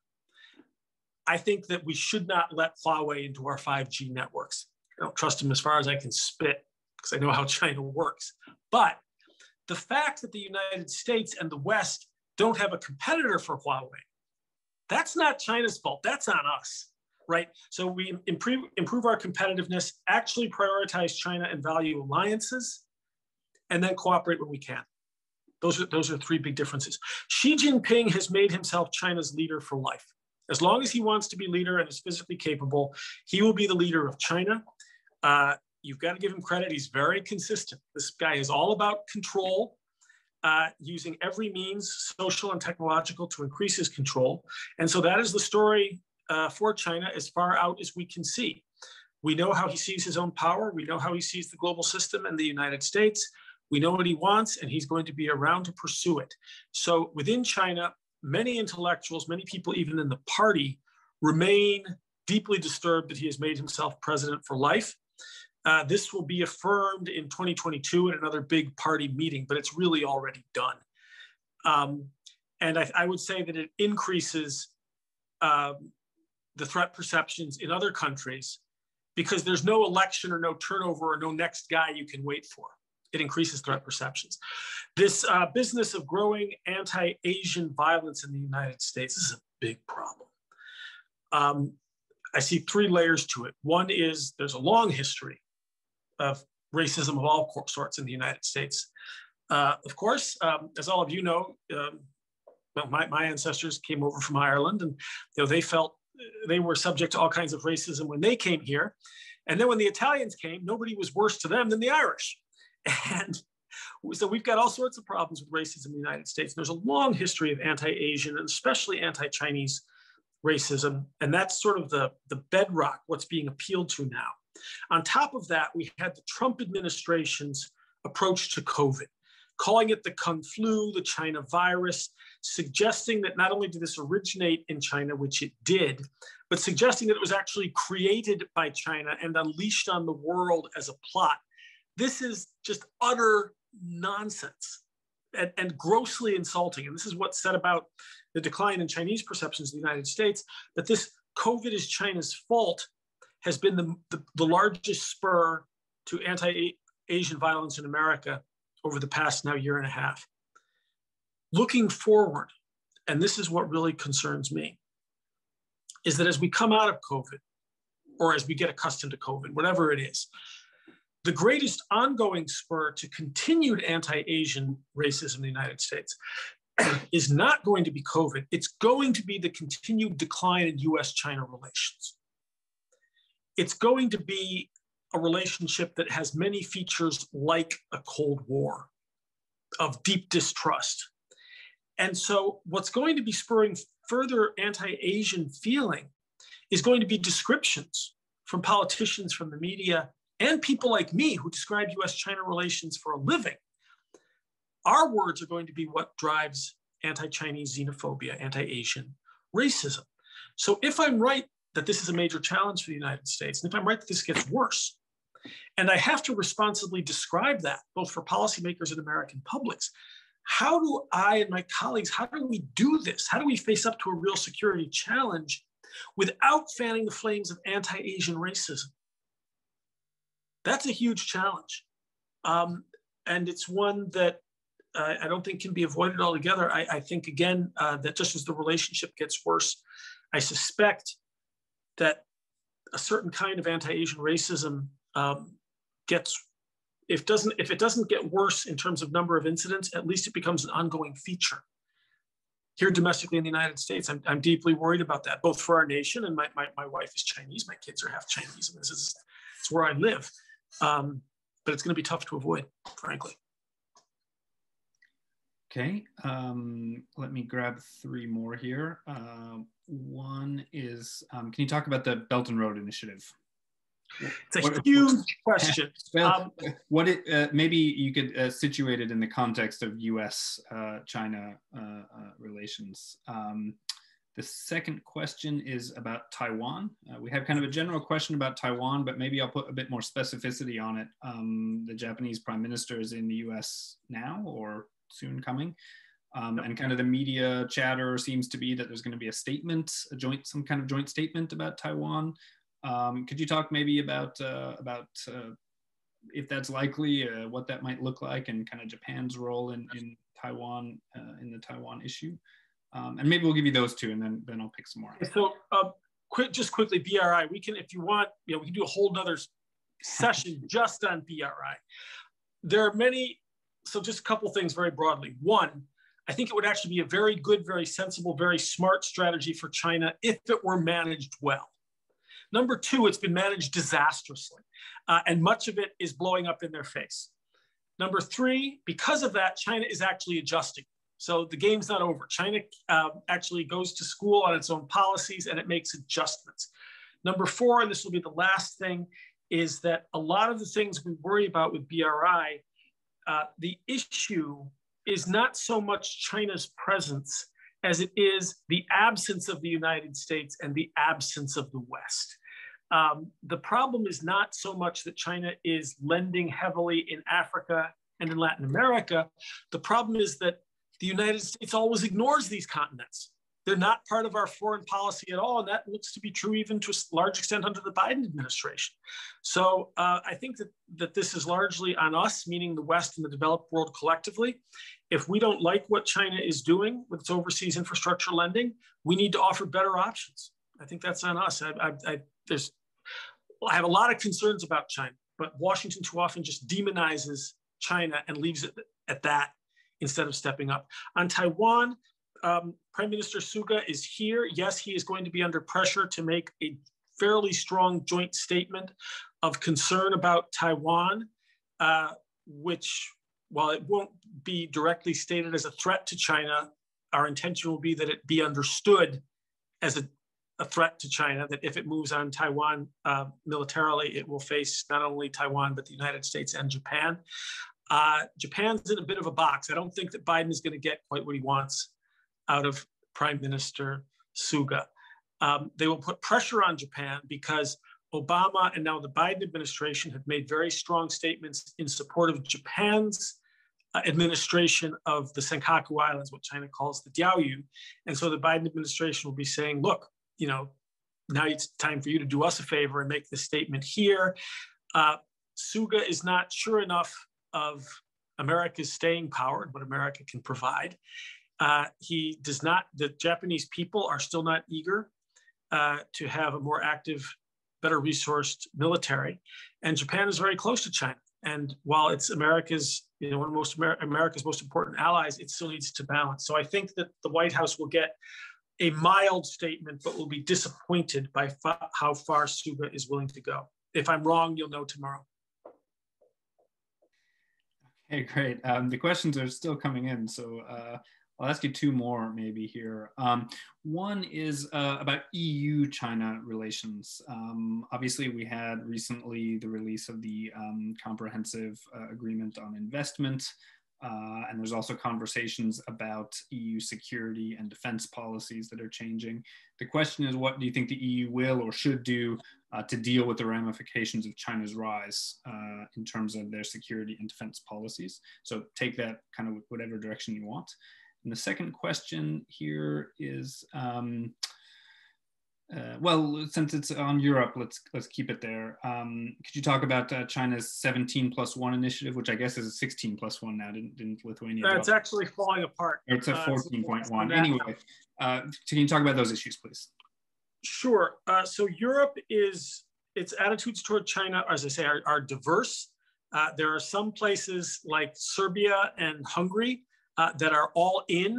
I think that we should not let Huawei into our 5G networks. I don't trust them as far as I can spit because I know how China works. But the fact that the United States and the West don't have a competitor for Huawei, that's not China's fault. That's on us, right? So we improve our competitiveness, actually prioritize China and value alliances, and then cooperate when we can. Those are three big differences. Xi Jinping has made himself China's leader for life. As long as he wants to be leader and is physically capable, he will be the leader of China. You've got to give him credit. He's very consistent. This guy is all about control, using every means, social and technological, to increase his control. And so that is the story for China as far out as we can see. We know how he sees his own power. We know how he sees the global system and the United States. We know what he wants, and he's going to be around to pursue it. So within China, many intellectuals, many people even in the party, remain deeply disturbed that he has made himself president for life. This will be affirmed in 2022 at another big party meeting, but it's really already done. And I would say that it increases the threat perceptions in other countries because there's no election or no turnover or no next guy you can wait for. It increases threat perceptions. This business of growing anti-Asian violence in the United States is a big problem. I see three layers to it. One is there's a long history of racism of all sorts in the United States. Of course, as all of you know, my ancestors came over from Ireland, and they felt they were subject to all kinds of racism when they came here. And then when the Italians came, nobody was worse to them than the Irish. And so we've got all sorts of problems with racism in the United States. There's a long history of anti-Asian and especially anti-Chinese racism. And that's sort of the bedrock, what's being appealed to now. On top of that, we had the Trump administration's approach to COVID, calling it the Kung flu, the China virus, suggesting that not only did this originate in China, which it did, but suggesting that it was actually created by China and unleashed on the world as a plot. This is just utter nonsense and grossly insulting. And this is what's said about the decline in Chinese perceptions in the United States, that this COVID is China's fault has been the largest spur to anti-Asian violence in America over the past now year and a half. Looking forward, and this is what really concerns me, is that as we come out of COVID, or as we get accustomed to COVID, whatever it is, the greatest ongoing spur to continued anti-Asian racism in the United States is not going to be COVID. It's going to be the continued decline in U.S. China relations. It's going to be a relationship that has many features like a Cold War of deep distrust. And so what's going to be spurring further anti-Asian feeling is going to be descriptions from politicians, from the media, and people like me who describe U.S.-China relations for a living. Our words are going to be what drives anti-Chinese xenophobia, anti-Asian racism. So if I'm right that this is a major challenge for the United States, and if I'm right that this gets worse, and I have to responsibly describe that, both for policymakers and American publics, how do I and my colleagues, how do we do this? How do we face up to a real security challenge without fanning the flames of anti-Asian racism? That's a huge challenge. And it's one that I don't think can be avoided altogether. I think, again, that just as the relationship gets worse, I suspect that a certain kind of anti-Asian racism gets, if it doesn't get worse in terms of number of incidents, at least it becomes an ongoing feature. Here domestically in the United States, I'm deeply worried about that, both for our nation, and my wife is Chinese, my kids are half Chinese, and it's where I live. But it's going to be tough to avoid, frankly. Okay, let me grab three more here. One is, can you talk about the Belt and Road Initiative? It's a huge question. Well, maybe you could situate it in the context of U.S. China relations. The second question is about Taiwan. We have kind of a general question about Taiwan, but maybe I'll put a bit more specificity on it. The Japanese Prime Minister is in the US now or soon coming. And kind of the media chatter seems to be that there's going to be a statement, some kind of joint statement about Taiwan. Could you talk maybe about if that's likely, what that might look like, and kind of Japan's role in Taiwan, in the Taiwan issue? And maybe we'll give you those two, and then I'll pick some more. So just quickly, BRI, we can, if you want, we can do a whole nother session just on BRI. There are many, so just a couple things very broadly. One, I think it would actually be a very good, very sensible, very smart strategy for China if it were managed well. Number two, it's been managed disastrously, and much of it is blowing up in their face. Number three, because of that, China is actually adjusting. So the game's not over. China actually goes to school on its own policies, and it makes adjustments. Number four, and this will be the last thing, is that a lot of the things we worry about with BRI, the issue is not so much China's presence as it is the absence of the United States and the absence of the West. The problem is not so much that China is lending heavily in Africa and in Latin America. The problem is that the United States always ignores these continents. They're not part of our foreign policy at all, and that looks to be true even to a large extent under the Biden administration. So I think that this is largely on us, meaning the West and the developed world collectively. If we don't like what China is doing with its overseas infrastructure lending, we need to offer better options. I think that's on us. I have a lot of concerns about China, but Washington too often just demonizes China and leaves it at that instead of stepping up. On Taiwan, Prime Minister Suga is here. Yes, he is going to be under pressure to make a fairly strong joint statement of concern about Taiwan, which, while it won't be directly stated as a threat to China, our intention will be that it be understood as a threat to China, that if it moves on Taiwan militarily, it will face not only Taiwan, but the United States and Japan. Japan's in a bit of a box. I don't think that Biden is going to get quite what he wants out of Prime Minister Suga. They will put pressure on Japan because Obama and now the Biden administration have made very strong statements in support of Japan's administration of the Senkaku Islands, what China calls the Diaoyu. And so the Biden administration will be saying, look, now it's time for you to do us a favor and make this statement here. Suga is not sure enough of America's staying power and what America can provide. He does not, the Japanese people are still not eager to have a more active, better resourced military. And Japan is very close to China. And while it's America's, one of America's most important allies, it still needs to balance. So I think that the White House will get a mild statement, but will be disappointed by how far Suga is willing to go. If I'm wrong, you'll know tomorrow. Okay, great. The questions are still coming in, so I'll ask you two more maybe here. One is about EU-China relations. Obviously, we had recently the release of the comprehensive agreement on investment, and there's also conversations about EU security and defense policies that are changing. The question is, what do you think the EU will or should do to deal with the ramifications of China's rise in terms of their security and defense policies? So take that kind of whatever direction you want. And the second question here is, well, since it's on Europe, let's keep it there. Could you talk about China's 17+1 initiative, which I guess is a 16+1 now? Didn't Lithuania? It's actually falling apart. Or it's a 14.1. Anyway, can you talk about those issues, please? Sure. So Europe its attitudes toward China, as I say, are diverse. There are some places like Serbia and Hungary that are all in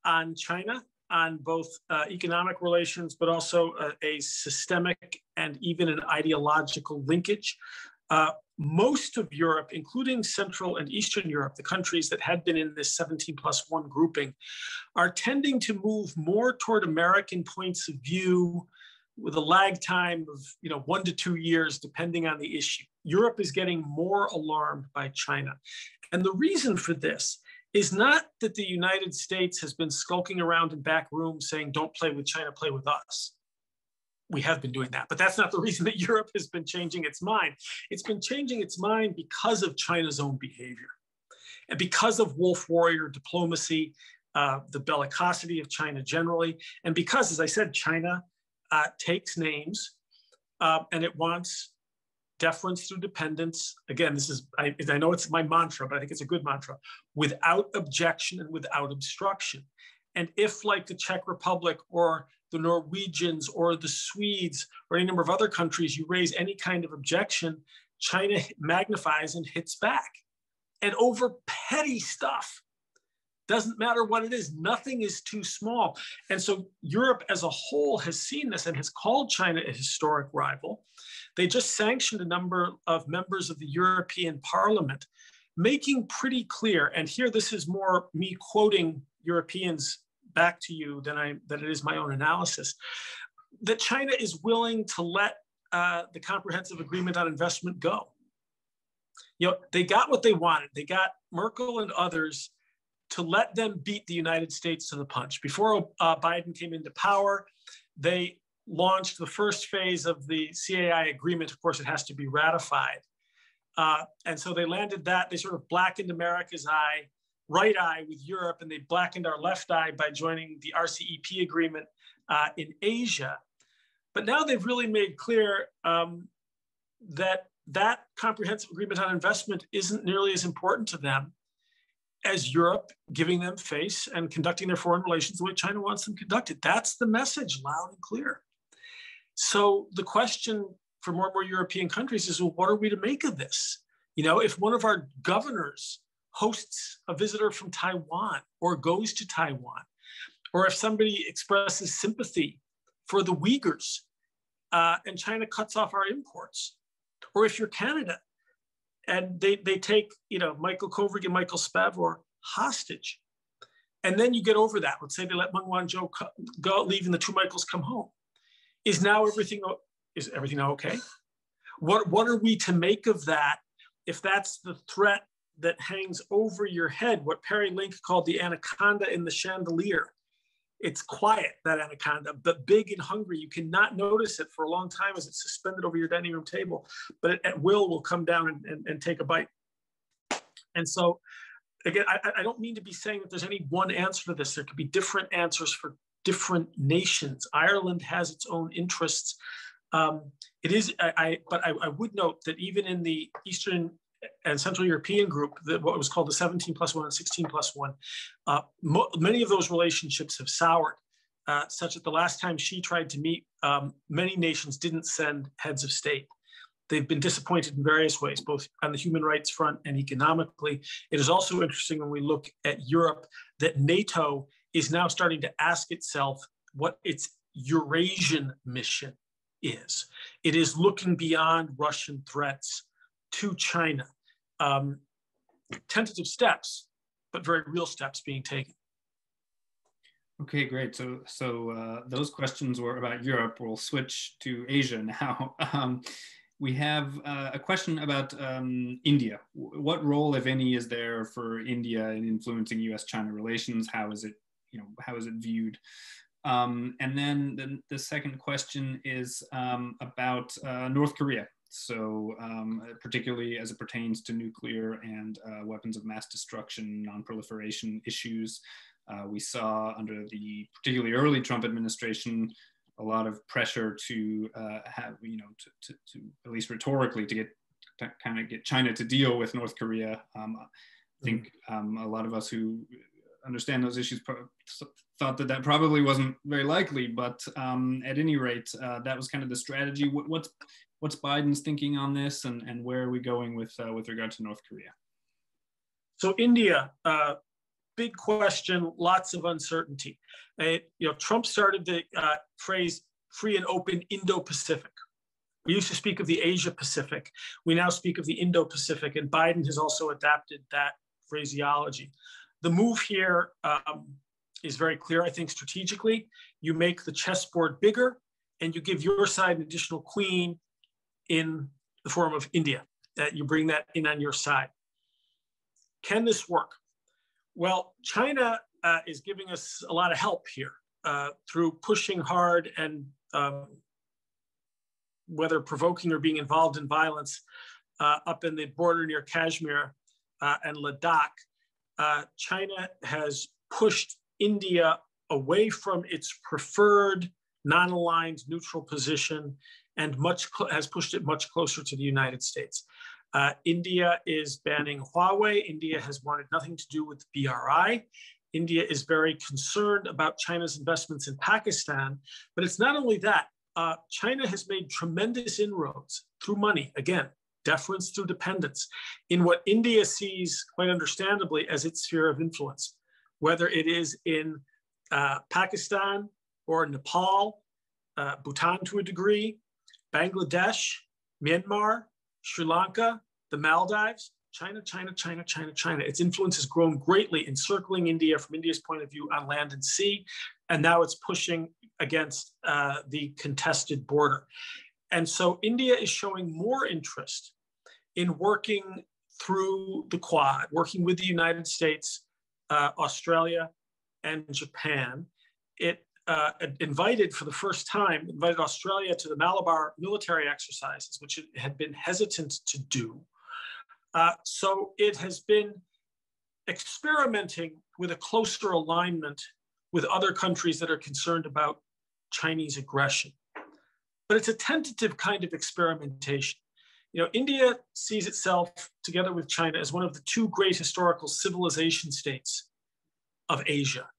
on China, on both economic relations, but also a systemic and even an ideological linkage. Most of Europe, including Central and Eastern Europe, the countries that had been in this 17+1 grouping, are tending to move more toward American points of view with a lag time of 1 to 2 years, depending on the issue. Europe is getting more alarmed by China. And the reason for this is not that the United States has been skulking around in back rooms saying, don't play with China, play with us. We have been doing that, but that's not the reason that Europe has been changing its mind. It's been changing its mind because of China's own behavior and because of wolf warrior diplomacy, the bellicosity of China generally, and because, as I said, China takes names and it wants deference through dependence. Again, this is, I know it's my mantra, but I think it's a good mantra, without objection and without obstruction. And if, like the Czech Republic or the Norwegians or the Swedes or any number of other countries, you raise any kind of objection, China magnifies and hits back. And over petty stuff. Doesn't matter what it is, nothing is too small. And so Europe as a whole has seen this and has called China a historic rival. They just sanctioned a number of members of the European Parliament, making pretty clear, and here this is more me quoting Europeans back to you than it is my own analysis, that China is willing to let the Comprehensive Agreement on Investment go. You know, they got what they wanted. They got Merkel and others to let them beat the United States to the punch. Before Biden came into power, they launched the first phase of the CAI agreement. Of course, it has to be ratified. And so they landed that. They sort of blackened America's right eye with Europe, and they blackened our left eye by joining the RCEP agreement in Asia. But now they've really made clear that comprehensive agreement on investment isn't nearly as important to them as Europe giving them face and conducting their foreign relations the way China wants them conducted. That's the message, loud and clear. So the question for more and more European countries is, well, what are we to make of this? You know, if one of our governors hosts a visitor from Taiwan or goes to Taiwan, or if somebody expresses sympathy for the Uyghurs and China cuts off our imports, or if you're Canada and they take, you know, Michael Kovrig and Michael Spavor hostage, and then you get over that. Let's say they let Meng Wanzhou go, leave, and the two Michaels come home. Is everything now okay? What are we to make of that if that's the threat that hangs over your head? What Perry Link called the anaconda in the chandelier. It's quiet, that anaconda, but big and hungry. You cannot notice it for a long time as it's suspended over your dining room table, but it at will come down and take a bite. And so, again, I don't mean to be saying that there's any one answer to this. There could be different answers for different nations. Ireland has its own interests. But I would note that even in the Eastern and Central European group, what was called the 17+1 and 16+1, many of those relationships have soured, such that the last time Xi tried to meet, many nations didn't send heads of state. They've been disappointed in various ways, both on the human rights front and economically. It is also interesting when we look at Europe that NATO is now starting to ask itself what its Eurasian mission is. It is looking beyond Russian threats to China. Tentative steps, but very real steps being taken. Okay, great. So those questions were about Europe. We'll switch to Asia now. We have a question about India. What role, if any, is there for India in influencing U.S. China relations? How is it, how is it viewed? And then the second question is about North Korea. So particularly as it pertains to nuclear and weapons of mass destruction, non-proliferation issues. We saw under the particularly early Trump administration a lot of pressure to have, to at least rhetorically to kind of get China to deal with North Korea. I think a lot of us who understand those issues thought that probably wasn't very likely, but at any rate, that was kind of the strategy. What's Biden's thinking on this, and where are we going with regard to North Korea? So India, big question, lots of uncertainty. Trump started the phrase free and open Indo-Pacific. We used to speak of the Asia-Pacific. We now speak of the Indo-Pacific, and Biden has also adapted that phraseology. The move here is very clear, I think, strategically. You make the chessboard bigger, and you give your side an additional queen in the form of India, that you bring that in on your side. Can this work? Well, China is giving us a lot of help here through pushing hard and whether provoking or being involved in violence up in the border near Kashmir and Ladakh. China has pushed India away from its preferred non-aligned neutral position and has pushed it much closer to the United States. India is banning Huawei. India has wanted nothing to do with BRI. India is very concerned about China's investments in Pakistan. But it's not only that. China has made tremendous inroads through money, again, deference through dependence, in what India sees, quite understandably, as its sphere of influence, whether it is in Pakistan or Nepal, Bhutan to a degree, Bangladesh, Myanmar, Sri Lanka, the Maldives. China. Its influence has grown greatly, encircling India from India's point of view on land and sea, and now it's pushing against the contested border. And so India is showing more interest in working through the Quad, working with the United States, Australia, and Japan. It invited for the first time, invited Australia to the Malabar military exercises, which it had been hesitant to do. So it has been experimenting with a closer alignment with other countries that are concerned about Chinese aggression. But it's a tentative kind of experimentation. You know, India sees itself, together with China, as one of the two great historical civilization states of Asia.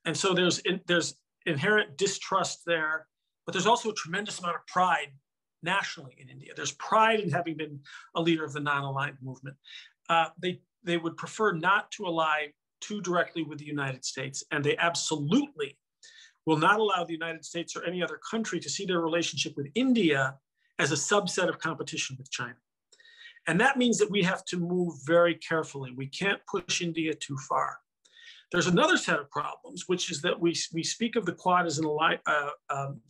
And so there's inherent distrust there, but there's also a tremendous amount of pride nationally in India. There's pride in having been a leader of the non-aligned movement. They would prefer not to ally too directly with the United States, and they absolutely will not allow the United States or any other country to see their relationship with India as a subset of competition with China. And that means that we have to move very carefully. We can't push India too far. There's another set of problems, which is that we speak of the Quad as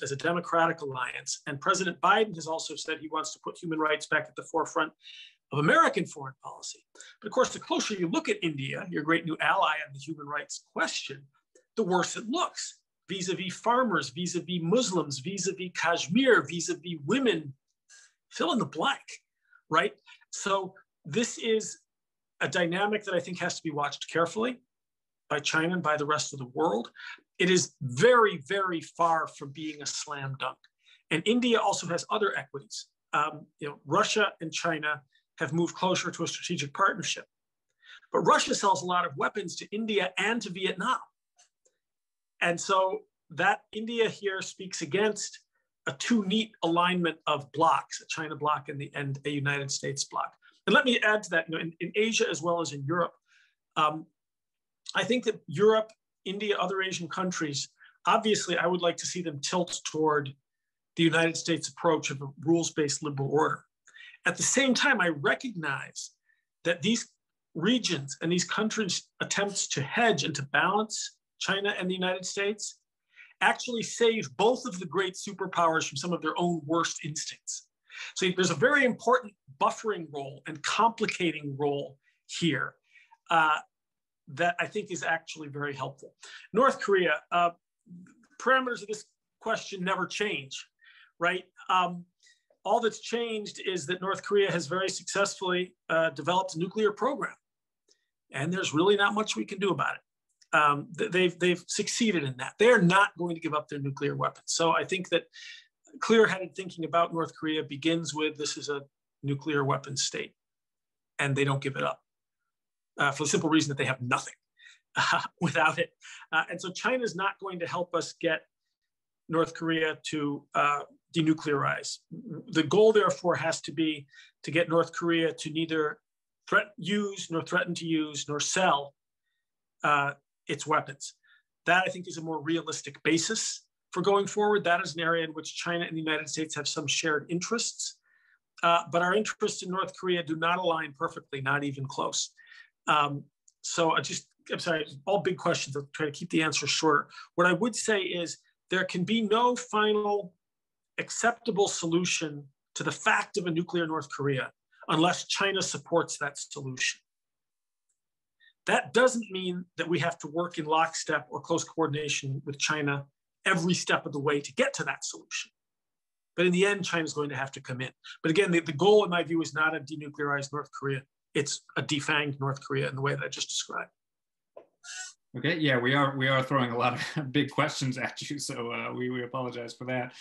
as a democratic alliance. And President Biden has also said he wants to put human rights back at the forefront of American foreign policy. But of course, the closer you look at India, your great new ally on the human rights question, the worse it looks. Vis-a-vis farmers, vis-a-vis Muslims, vis-a-vis Kashmir, vis-a-vis women, fill in the blank, right? So this is a dynamic that I think has to be watched carefully by China and by the rest of the world. It is very, very far from being a slam dunk. And India also has other equities. Russia and China have moved closer to a strategic partnership. But Russia sells a lot of weapons to India and to Vietnam. And so that India here speaks against a too neat alignment of blocks, a China bloc and a United States bloc. And let me add to that, in Asia as well as in Europe, I think that Europe, India, other Asian countries, obviously I would like to see them tilt toward the United States approach of a rules-based liberal order. At the same time, I recognize that these regions and these countries' attempts to hedge and to balance China and the United States actually save both of the great superpowers from some of their own worst instincts. So there's a very important buffering role and complicating role here that I think is actually very helpful. North Korea, parameters of this question never change, right? All that's changed is that North Korea has very successfully developed a nuclear program, and there's really not much we can do about it. They've succeeded in that. They are not going to give up their nuclear weapons. So I think that clear-headed thinking about North Korea begins with this is a nuclear weapons state, and they don't give it up for the simple reason that they have nothing without it. And so China is not going to help us get North Korea to denuclearize. The goal, therefore, has to be to get North Korea to neither use, nor threaten to use, nor sell its weapons. That, I think, is a more realistic basis for going forward. That is an area in which China and the United States have some shared interests. But our interests in North Korea do not align perfectly, not even close. So I'm sorry, all big questions. I'll try to keep the answer shorter. What I would say is there can be no final acceptable solution to the fact of a nuclear North Korea unless China supports that solution. That doesn't mean that we have to work in lockstep or close coordination with China every step of the way to get to that solution. But in the end, China's going to have to come in. But again, the goal, in my view, is not a denuclearized North Korea. It's a defanged North Korea in the way that I just described. Okay, yeah, we are throwing a lot of big questions at you, so we apologize for that.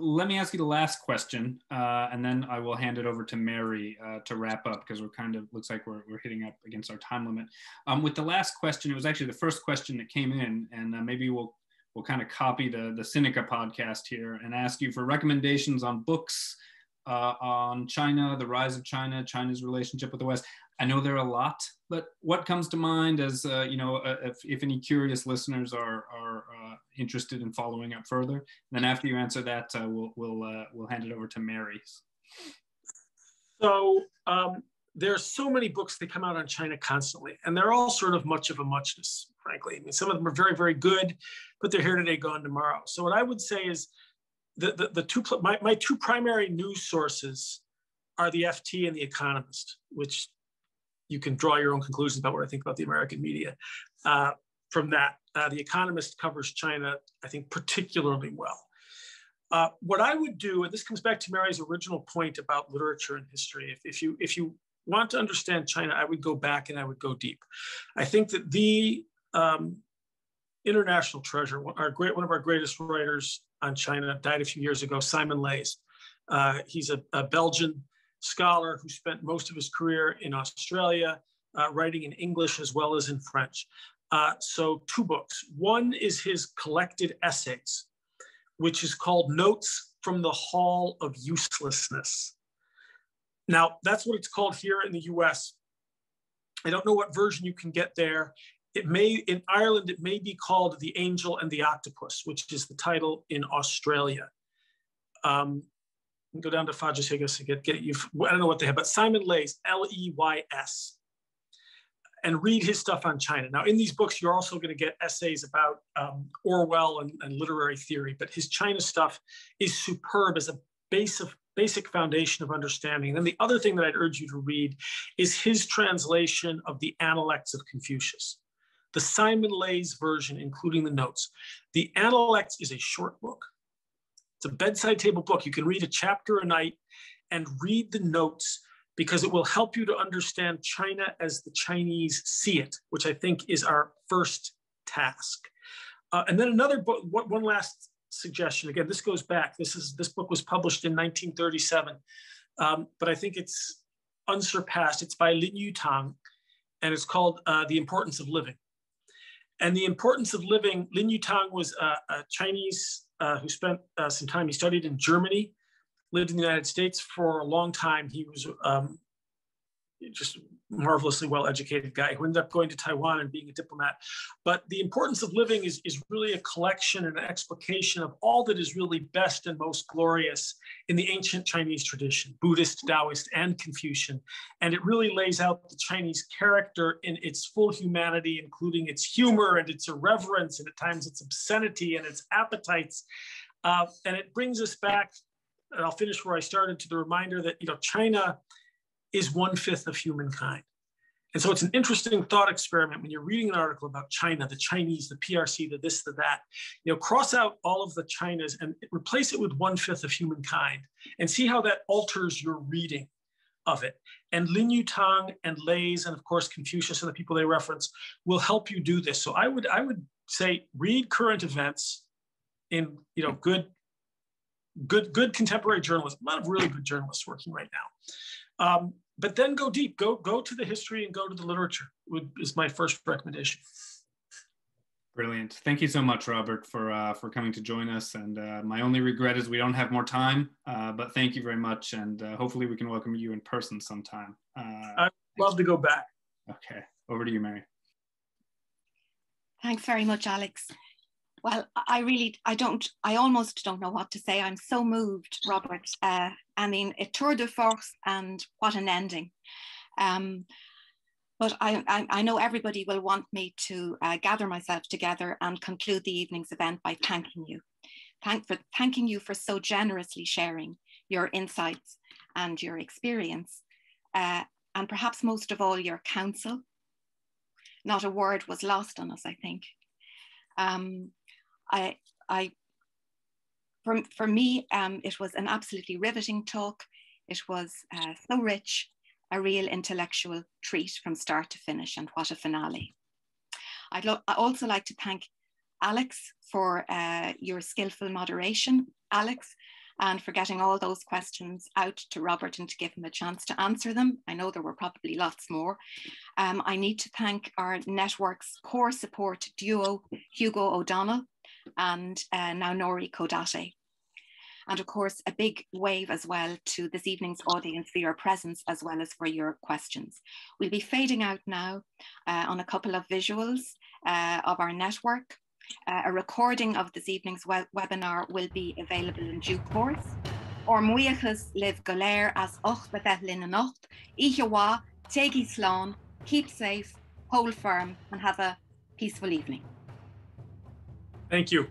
Let me ask you the last question, and then I will hand it over to Mary to wrap up, because we're kind of, looks like we're hitting up against our time limit. With the last question, it was actually the first question that came in, and maybe we'll kind of copy the Sinica podcast here and ask you for recommendations on books on China, the rise of China, China's relationship with the West. I know there are a lot, but what comes to mind as, if any curious listeners are interested in following up further? And then after you answer that, we'll hand it over to Mary. So there's so many books that come out on China constantly, and they're all sort of much of a muchness, frankly. I mean, some of them are very, very good, but they're here today, gone tomorrow. So what I would say is my two primary news sources are the FT and the Economist, which you can draw your own conclusions about what I think about the American media. From that, the Economist covers China, I think, particularly well. What I would do, and this comes back to Mary's original point about literature and history, if you want to understand China, I would go back and I would go deep. I think that the international treasure, one of our greatest writers on China, died a few years ago, Simon Leys. He's a Belgian scholar who spent most of his career in Australia, writing in English as well as in French. So two books. One is his collected essays, which is called Notes from the Hall of Uselessness. Now, that's what it's called here in the US. I don't know what version you can get there. In Ireland, it may be called The Angel and the Octopus, which is the title in Australia. Go down to Fadges Higgis and get you. I don't know what they have, but Simon Leys, Leys, and read his stuff on China. Now, in these books, you're also going to get essays about Orwell and literary theory, but his China stuff is superb as a basic foundation of understanding. And then the other thing that I'd urge you to read is his translation of the Analects of Confucius, the Simon Leys version, including the notes. The Analects is a short book. It's a bedside table book. You can read a chapter a night and read the notes, because it will help you to understand China as the Chinese see it, which I think is our first task. And then another book, one last suggestion. Again, this goes back. This book was published in 1937, but I think it's unsurpassed. It's by Lin Yutang, and it's called The Importance of Living. And The Importance of Living, Lin Yutang was a Chinese who spent some time, he studied in Germany, lived in the United States for a long time. He was just a marvelously well-educated guy who ended up going to Taiwan and being a diplomat. But The Importance of Living is really a collection and an explication of all that is really best and most glorious in the ancient Chinese tradition, Buddhist, Taoist, and Confucian. And it really lays out the Chinese character in its full humanity, including its humor and its irreverence, and at times its obscenity and its appetites. And it brings us back, and I'll finish where I started, to the reminder that China is 1/5 of humankind. And so it's an interesting thought experiment when you're reading an article about China, the Chinese, the PRC, the this, the that, cross out all of the Chinas and replace it with 1/5 of humankind and see how that alters your reading of it. And Lin Yutang and Leys, and of course Confucius and the people they reference, will help you do this. So I would say read current events in good contemporary journalism. A lot of really good journalists working right now. But then go deep, go to the history and go to the literature is my first recommendation. Brilliant. Thank you so much, Robert, for coming to join us. And my only regret is we don't have more time, but thank you very much. And hopefully we can welcome you in person sometime. I'd love to go back. Okay, over to you, Mary. Thanks very much, Alex. Well, I almost don't know what to say. I'm so moved, Robert. I mean, a tour de force, and what an ending. But I know everybody will want me to gather myself together and conclude the evening's event by thanking you. Thanking you for so generously sharing your insights and your experience, and perhaps most of all, your counsel. not a word was lost on us, I think. For me, it was an absolutely riveting talk. It was so rich, a real intellectual treat from start to finish, and what a finale. I'd also like to thank Alex for your skillful moderation, Alex, and for getting all those questions out to Robert and to give him a chance to answer them. I know there were probably lots more. I need to thank our network's core support duo, Hugo O'Donnell and now Nori Kodate. And of course, a big wave as well to this evening's audience for your presence as well as for your questions. We'll be fading out now on a couple of visuals of our network. A recording of this evening's webinar will be available in due course. Or muichas live galer as och bethelin and ocht, ihawa, tegi slán, keep safe, hold firm, and have a peaceful evening. Thank you.